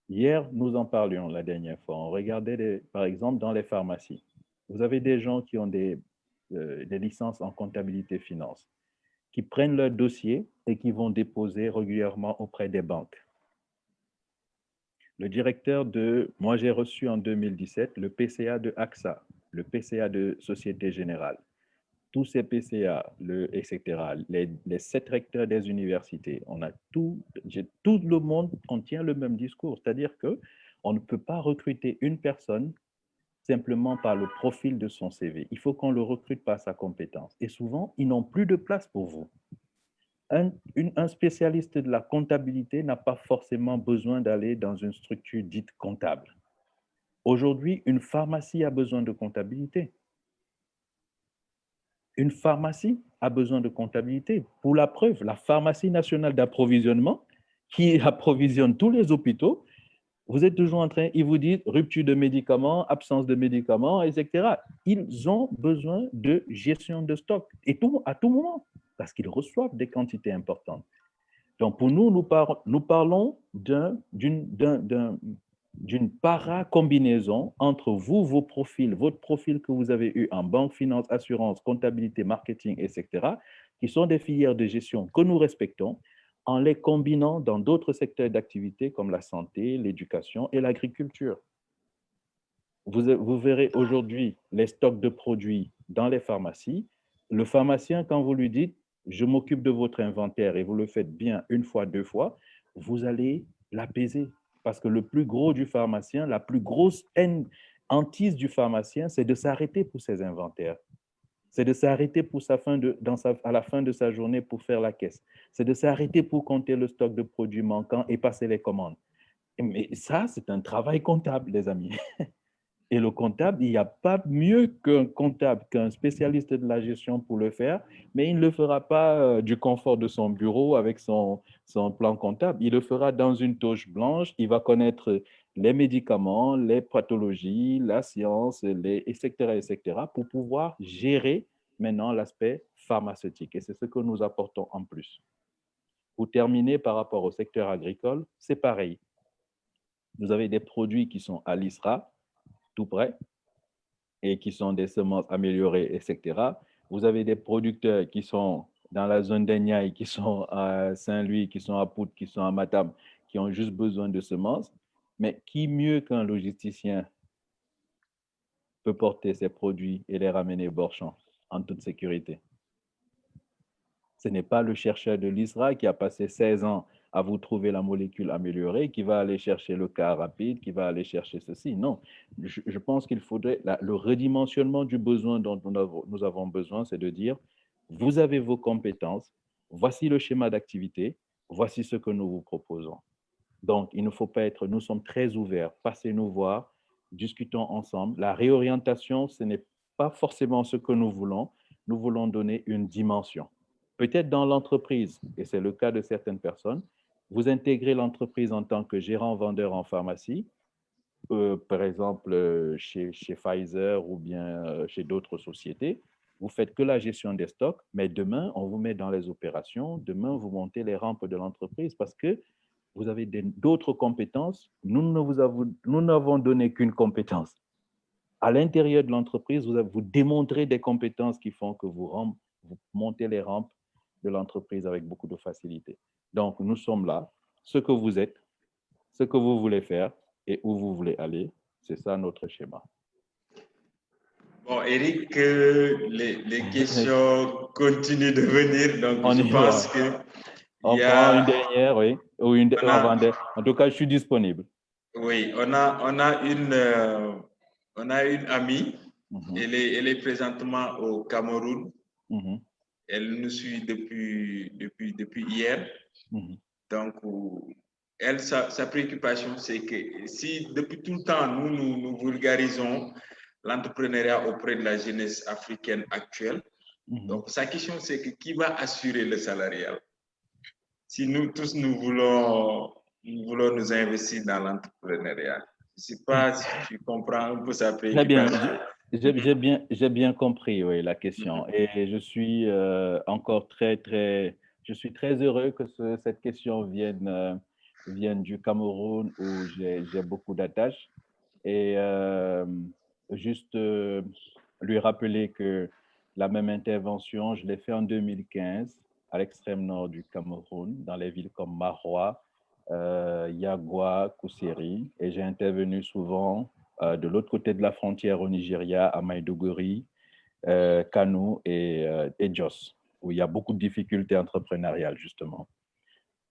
Hier, nous en parlions la dernière fois. On regardait, par exemple, dans les pharmacies. Vous avez des gens qui ont des licences en comptabilité finance, qui prennent leur dossier et qui vont déposer régulièrement auprès des banques. Le directeur moi j'ai reçu en 2017 le PCA de AXA, le PCA de Société Générale. tous ces PCA, etc., les 7 recteurs des universités, tout le monde, on tient le même discours, c'est-à-dire qu'on ne peut pas recruter une personne simplement par le profil de son CV. Il faut qu'on le recrute par sa compétence. Et souvent, ils n'ont plus de place pour vous. Un spécialiste de la comptabilité n'a pas forcément besoin d'aller dans une structure dite comptable. Aujourd'hui, une pharmacie a besoin de comptabilité. Une pharmacie a besoin de comptabilité. Pour la preuve, la pharmacie nationale d'approvisionnement, qui approvisionne tous les hôpitaux, vous êtes toujours en train, ils vous disent rupture de médicaments, absence de médicaments, etc. Ils ont besoin de gestion de stock, et à tout moment, parce qu'ils reçoivent des quantités importantes. Donc, pour nous, nous parlons d'une para-combinaison entre vous, vos profils, votre profil que vous avez eu en banque, finance, assurance, comptabilité, marketing, etc., qui sont des filières de gestion que nous respectons, en les combinant dans d'autres secteurs d'activité comme la santé, l'éducation et l'agriculture. Vous verrez aujourd'hui les stocks de produits dans les pharmacies. Le pharmacien, quand vous lui dites je m'occupe de votre inventaire et vous le faites bien une fois, deux fois, vous allez l'apaiser. Parce que le plus gros du pharmacien, la plus grosse hantise du pharmacien, c'est de s'arrêter pour ses inventaires. C'est de s'arrêter pour à la fin de sa journée pour faire la caisse. C'est de s'arrêter pour compter le stock de produits manquants et passer les commandes. Mais ça, c'est un travail comptable, les amis. Et le comptable, il n'y a pas mieux qu'un comptable, qu'un spécialiste de la gestion pour le faire, mais il ne le fera pas du confort de son bureau avec son plan comptable. Il le fera dans une toche blanche. Il va connaître les médicaments, les pathologies, la science, etc., pour pouvoir gérer maintenant l'aspect pharmaceutique. Et c'est ce que nous apportons en plus. Pour terminer, par rapport au secteur agricole, c'est pareil. Vous avez des produits qui sont à l'ISRA, tout près, et qui sont des semences améliorées, etc. Vous avez des producteurs qui sont dans la zone d'Agnaï, qui sont à Saint-Louis, qui sont à Pout, qui sont à Matam, qui ont juste besoin de semences. Mais qui mieux qu'un logisticien peut porter ces produits et les ramener Borchamp en toute sécurité? Ce n'est pas le chercheur de l'ISRA qui a passé 16 ans à vous trouver la molécule améliorée, qui va aller chercher le cas rapide, qui va aller chercher ceci. Non, je pense qu'il faudrait, le redimensionnement du besoin dont nous avons besoin, c'est de dire, vous avez vos compétences, voici le schéma d'activité, voici ce que nous vous proposons. Donc, il ne faut pas être, nous sommes très ouverts, passez nous voir, discutons ensemble. La réorientation, ce n'est pas forcément ce que nous voulons donner une dimension. Peut-être dans l'entreprise, et c'est le cas de certaines personnes, vous intégrez l'entreprise en tant que gérant-vendeur en pharmacie, par exemple chez Pfizer ou bien chez d'autres sociétés. Vous faites que la gestion des stocks, mais demain, on vous met dans les opérations, demain, vous montez les rampes de l'entreprise parce que vous avez d'autres compétences. Nous n'avons donné qu'une compétence. À l'intérieur de l'entreprise, vous démontrez des compétences qui font que vous montez les rampes de l'entreprise avec beaucoup de facilité. Donc, nous sommes là, ce que vous êtes, ce que vous voulez faire et où vous voulez aller. C'est ça notre schéma. Bon, Eric, les questions continuent de venir, donc je pense que on prend une dernière, oui, ou une avant-dernière. En tout cas, je suis disponible. Oui, on a une amie. Elle est présentement au Cameroun. Elle nous suit depuis hier. Donc, elle, sa préoccupation, c'est que si depuis tout le temps, nous vulgarisons l'entrepreneuriat auprès de la jeunesse africaine actuelle, donc sa question, c'est que qui va assurer le salarial? Si nous tous, nous voulons nous investir dans l'entrepreneuriat. Je ne sais pas si tu comprends un peu sa préoccupation. J'ai bien compris, oui, la question. Et je suis encore je suis très heureux que cette question vienne du Cameroun où j'ai beaucoup d'attaches. Et juste lui rappeler que la même intervention, je l'ai fait en 2015 à l'extrême nord du Cameroun, dans les villes comme Maroua, Yagua, Kousséri, et j'ai intervenu souvent de l'autre côté de la frontière au Nigeria, à Maïdougouri, Kanu et Jos, où il y a beaucoup de difficultés entrepreneuriales, justement.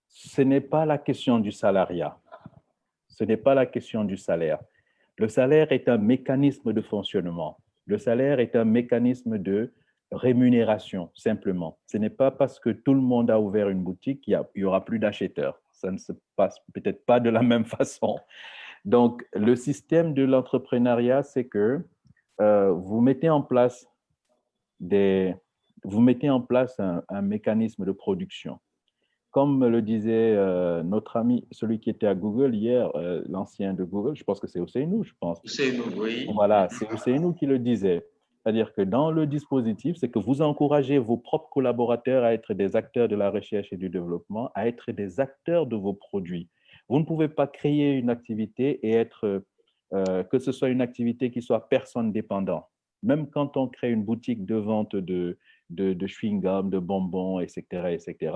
Ce n'est pas la question du salariat. Ce n'est pas la question du salaire. Le salaire est un mécanisme de fonctionnement. Le salaire est un mécanisme de rémunération, simplement. Ce n'est pas parce que tout le monde a ouvert une boutique qu'il n'y aura plus d'acheteurs. Ça ne se passe peut-être pas de la même façon. Donc, le système de l'entrepreneuriat, c'est que vous mettez en place un mécanisme de production. Comme le disait notre ami, celui qui était à Google hier, l'ancien de Google, je pense que c'est Ousseynou, je pense. Ousseynou, oui. Voilà, c'est Ousseynou qui le disait. C'est-à-dire que dans le dispositif, c'est que vous encouragez vos propres collaborateurs à être des acteurs de la recherche et du développement, à être des acteurs de vos produits. Vous ne pouvez pas créer une activité et être, que ce soit une activité qui soit personne dépendant. Même quand on crée une boutique de vente de chewing-gum, de bonbons, etc., etc.,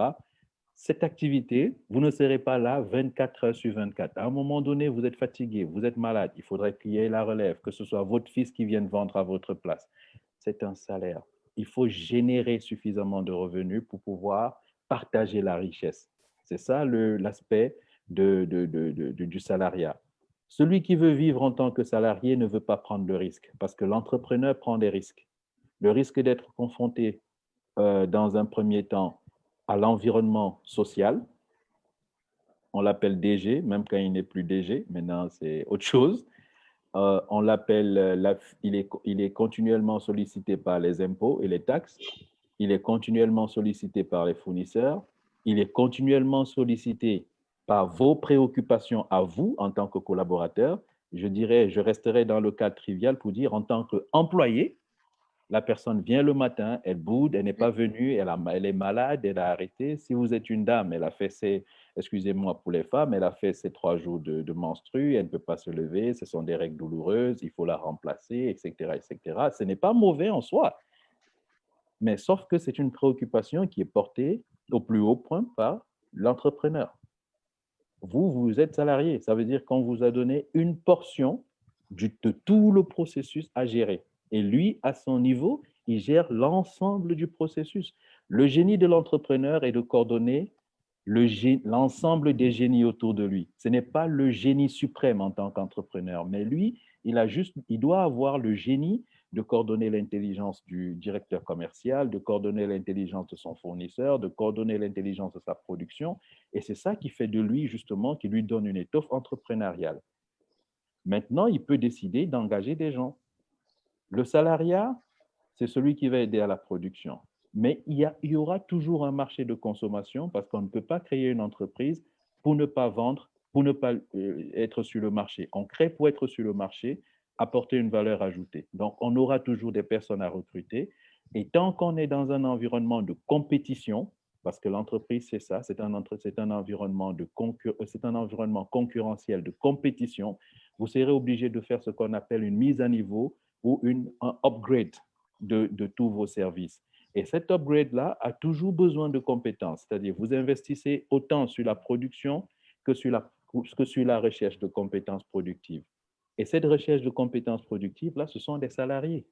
cette activité, vous ne serez pas là 24 heures sur 24. À un moment donné, vous êtes fatigué, vous êtes malade, il faudrait qu'il y ait la relève, que ce soit votre fils qui vienne vendre à votre place. C'est un salaire. Il faut générer suffisamment de revenus pour pouvoir partager la richesse. C'est ça l'aspect du salariat. Celui qui veut vivre en tant que salarié ne veut pas prendre de risque parce que l'entrepreneur prend des risques. Le risque d'être confronté dans un premier temps à l'environnement social. On l'appelle DG, même quand il n'est plus DG. Maintenant, c'est autre chose. On l'appelle, il est continuellement sollicité par les impôts et les taxes. Il est continuellement sollicité par les fournisseurs. Il est continuellement sollicité par vos préoccupations à vous en tant que collaborateur. Je dirais, je resterai dans le cadre trivial pour dire en tant qu'employé, la personne vient le matin, elle boude, elle n'est pas venue, elle est malade, elle a arrêté. Si vous êtes une dame, elle a fait excusez-moi pour les femmes, elle a fait ses 3 jours de menstru, elle ne peut pas se lever, ce sont des règles douloureuses, il faut la remplacer, etc., etc. Ce n'est pas mauvais en soi, mais sauf que c'est une préoccupation qui est portée au plus haut point par l'entrepreneur. Vous êtes salarié, ça veut dire qu'on vous a donné une portion de tout le processus à gérer. Et lui, à son niveau, il gère l'ensemble du processus. Le génie de l'entrepreneur est de coordonner l'ensemble des génies autour de lui. Ce n'est pas le génie suprême en tant qu'entrepreneur, mais lui, il doit avoir le génie de coordonner l'intelligence du directeur commercial, de coordonner l'intelligence de son fournisseur, de coordonner l'intelligence de sa production. Et c'est ça qui fait de lui, justement, qui lui donne une étoffe entrepreneuriale. Maintenant, il peut décider d'engager des gens. Le salariat, c'est celui qui va aider à la production. Mais il y aura toujours un marché de consommation parce qu'on ne peut pas créer une entreprise pour ne pas vendre, pour ne pas être sur le marché. On crée pour être sur le marché, apporter une valeur ajoutée. Donc, on aura toujours des personnes à recruter. Et tant qu'on est dans un environnement de compétition, parce que l'entreprise, c'est ça, c'est un environnement concurrentiel, de compétition, vous serez obligé de faire ce qu'on appelle une mise à niveau ou un upgrade de tous vos services. Et cet upgrade-là a toujours besoin de compétences, c'est-à-dire vous investissez autant sur la production que sur la recherche de compétences productives. Et cette recherche de compétences productives, là, ce sont des salariés.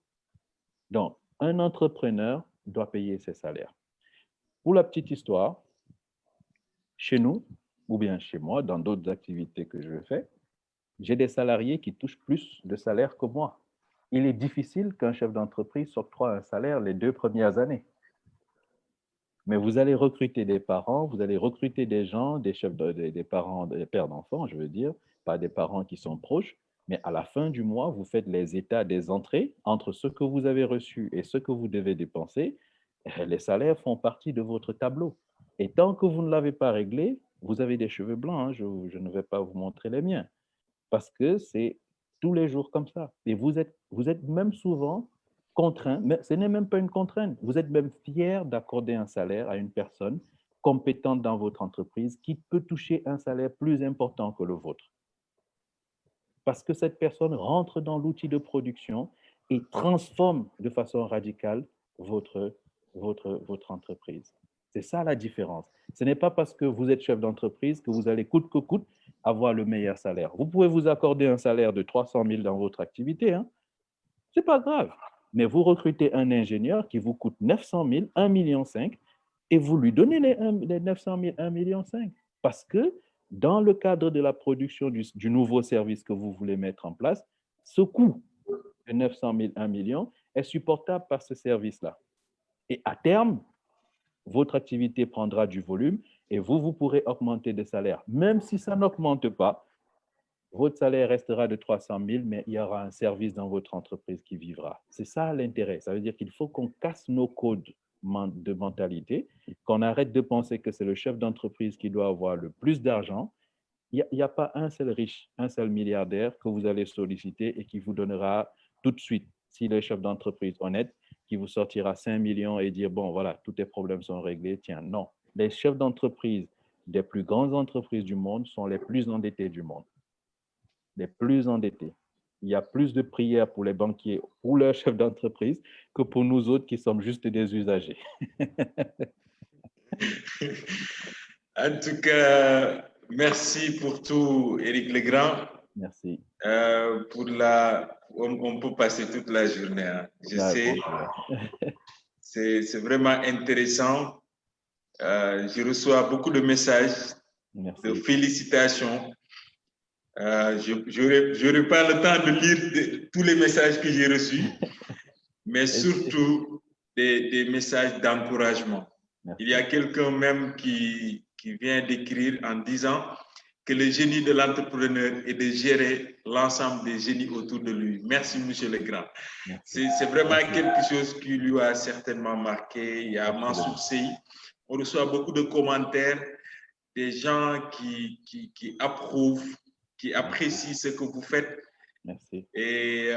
Donc, un entrepreneur doit payer ses salaires. Pour la petite histoire, chez nous, ou bien chez moi, dans d'autres activités que je fais, j'ai des salariés qui touchent plus de salaire que moi. Il est difficile qu'un chef d'entreprise s'octroie un salaire les 2 premières années. Mais vous allez recruter des parents, vous allez recruter des gens, des parents, des pères d'enfants, je veux dire, pas des parents qui sont proches, mais à la fin du mois, vous faites les états des entrées entre ce que vous avez reçu et ce que vous devez dépenser. Les salaires font partie de votre tableau. Et tant que vous ne l'avez pas réglé, vous avez des cheveux blancs, hein, je ne vais pas vous montrer les miens, parce que c'est tous les jours comme ça. Et vous êtes même souvent contraint, mais ce n'est même pas une contrainte, vous êtes même fier d'accorder un salaire à une personne compétente dans votre entreprise qui peut toucher un salaire plus important que le vôtre. Parce que cette personne rentre dans l'outil de production et transforme de façon radicale votre entreprise. C'est ça la différence. Ce n'est pas parce que vous êtes chef d'entreprise que vous allez coûte que coûte avoir le meilleur salaire. Vous pouvez vous accorder un salaire de 300 000 dans votre activité. Hein? Ce n'est pas grave. Mais vous recrutez un ingénieur qui vous coûte 900 000, 1,5 million, et vous lui donnez les 900 000, 1,5 million. Parce que dans le cadre de la production du nouveau service que vous voulez mettre en place, ce coût de 900 000, 1 million est supportable par ce service-là. Et à terme, votre activité prendra du volume et vous pourrez augmenter de salaire. Même si ça n'augmente pas, votre salaire restera de 300 000, mais il y aura un service dans votre entreprise qui vivra. C'est ça l'intérêt. Ça veut dire qu'il faut qu'on casse nos codes de mentalité, qu'on arrête de penser que c'est le chef d'entreprise qui doit avoir le plus d'argent. Il n'y a pas un seul riche, un seul milliardaire que vous allez solliciter et qui vous donnera tout de suite, s'il est chef d'entreprise honnête, qui vous sortira 5 millions et dire, bon, voilà, tous tes problèmes sont réglés. Tiens, non. Les chefs d'entreprise des plus grandes entreprises du monde sont les plus endettés du monde. Les plus endettés. Il y a plus de prières pour les banquiers, pour leurs chefs d'entreprise, que pour nous autres qui sommes juste des usagers. En tout cas, merci pour tout, Éric Legrand. Merci. On peut passer toute la journée. Hein. Je sais, c'est vraiment intéressant. Je reçois beaucoup de messages, de félicitations. Je n'aurai pas le temps de lire tous les messages que j'ai reçus, mais surtout des messages d'encouragement. Il y a quelqu'un même qui vient d'écrire en disant que le génie de l'entrepreneur est de gérer l'ensemble des génies autour de lui. Merci, Monsieur Legrand. C'est vraiment quelque chose qui lui a certainement marqué. Il y a Mansour Sey. On reçoit beaucoup de commentaires des gens qui approuvent, qui apprécient ce que vous faites. Merci. Et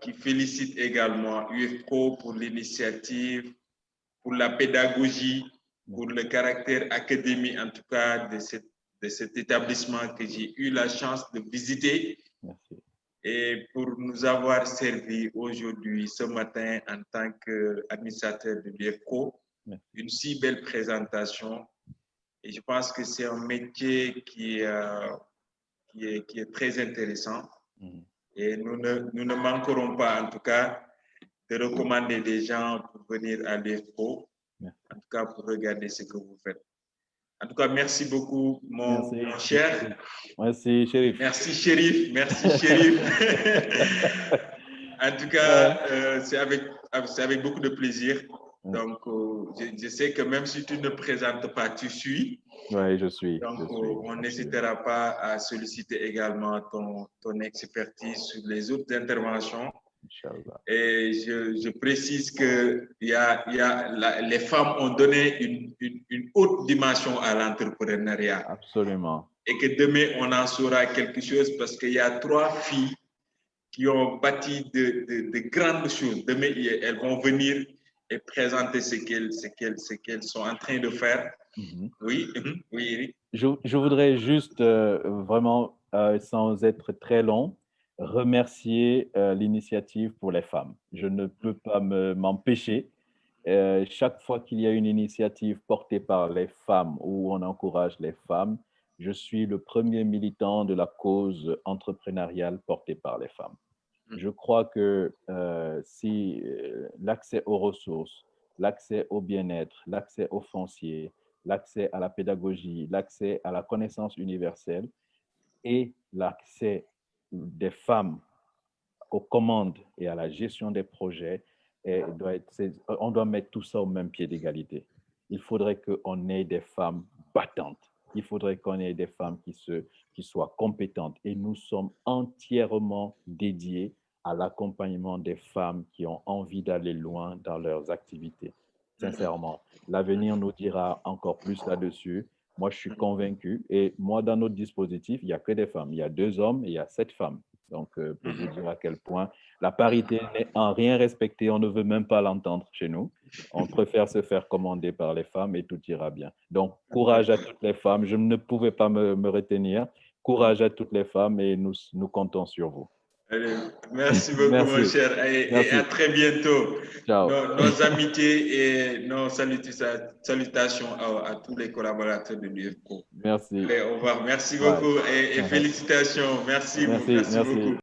qui félicitent également UFPRO pour l'initiative, pour la pédagogie, pour le caractère académique, en tout cas, de cet établissement que j'ai eu la chance de visiter. Merci. Et pour nous avoir servi aujourd'hui, ce matin, en tant qu'administrateur de l'UFPRO, une si belle présentation. Et je pense que c'est un métier qui est très intéressant. Et nous ne manquerons pas, en tout cas, de recommander des gens pour venir à l'UFPRO, en tout cas pour regarder ce que vous faites. En tout cas, merci beaucoup, mon cher. Merci, Chérif. Merci, Chérif. Merci, Chérif. En tout cas, c'est avec beaucoup de plaisir. Donc, je sais que même si tu ne présentes pas, tu suis. Oui, je suis. Donc, on n'hésitera pas à solliciter également ton expertise sur les autres interventions. Inch'Allah. Et je précise que les femmes ont donné une haute dimension à l'entrepreneuriat. Absolument. Et que demain, on en saura quelque chose parce qu'il y a 3 filles qui ont bâti de grandes choses. Demain, elles vont venir et présenter ce qu'elles sont en train de faire. Oui, oui, Eric. Je voudrais juste vraiment, sans être très long, remercier l'initiative pour les femmes. Je ne peux pas m'empêcher. Chaque fois qu'il y a une initiative portée par les femmes où on encourage les femmes, je suis le premier militant de la cause entrepreneuriale portée par les femmes. Je crois que si l'accès aux ressources, l'accès au bien-être, l'accès au foncier, l'accès à la pédagogie, l'accès à la connaissance universelle et l'accès des femmes aux commandes et à la gestion des projets, on doit mettre tout ça au même pied d'égalité. Il faudrait qu'on ait des femmes battantes. Il faudrait qu'on ait des femmes qui soient compétentes. Et nous sommes entièrement dédiés à l'accompagnement des femmes qui ont envie d'aller loin dans leurs activités. Sincèrement, l'avenir nous dira encore plus là-dessus. Moi, je suis convaincu. Et moi, dans notre dispositif, il n'y a que des femmes. Il y a 2 hommes et il y a 7 femmes. Donc, pour vous dire à quel point la parité n'est en rien respectée. On ne veut même pas l'entendre chez nous. On préfère se faire commander par les femmes et tout ira bien. Donc, courage à toutes les femmes. Je ne pouvais pas me retenir. Courage à toutes les femmes et nous comptons sur vous. Allez, merci beaucoup, mon cher. Et à très bientôt. Ciao. Nos amitiés et nos salutations à tous les collaborateurs de l'UFPRO. Merci. Allez, au revoir. Merci beaucoup et félicitations. Merci beaucoup.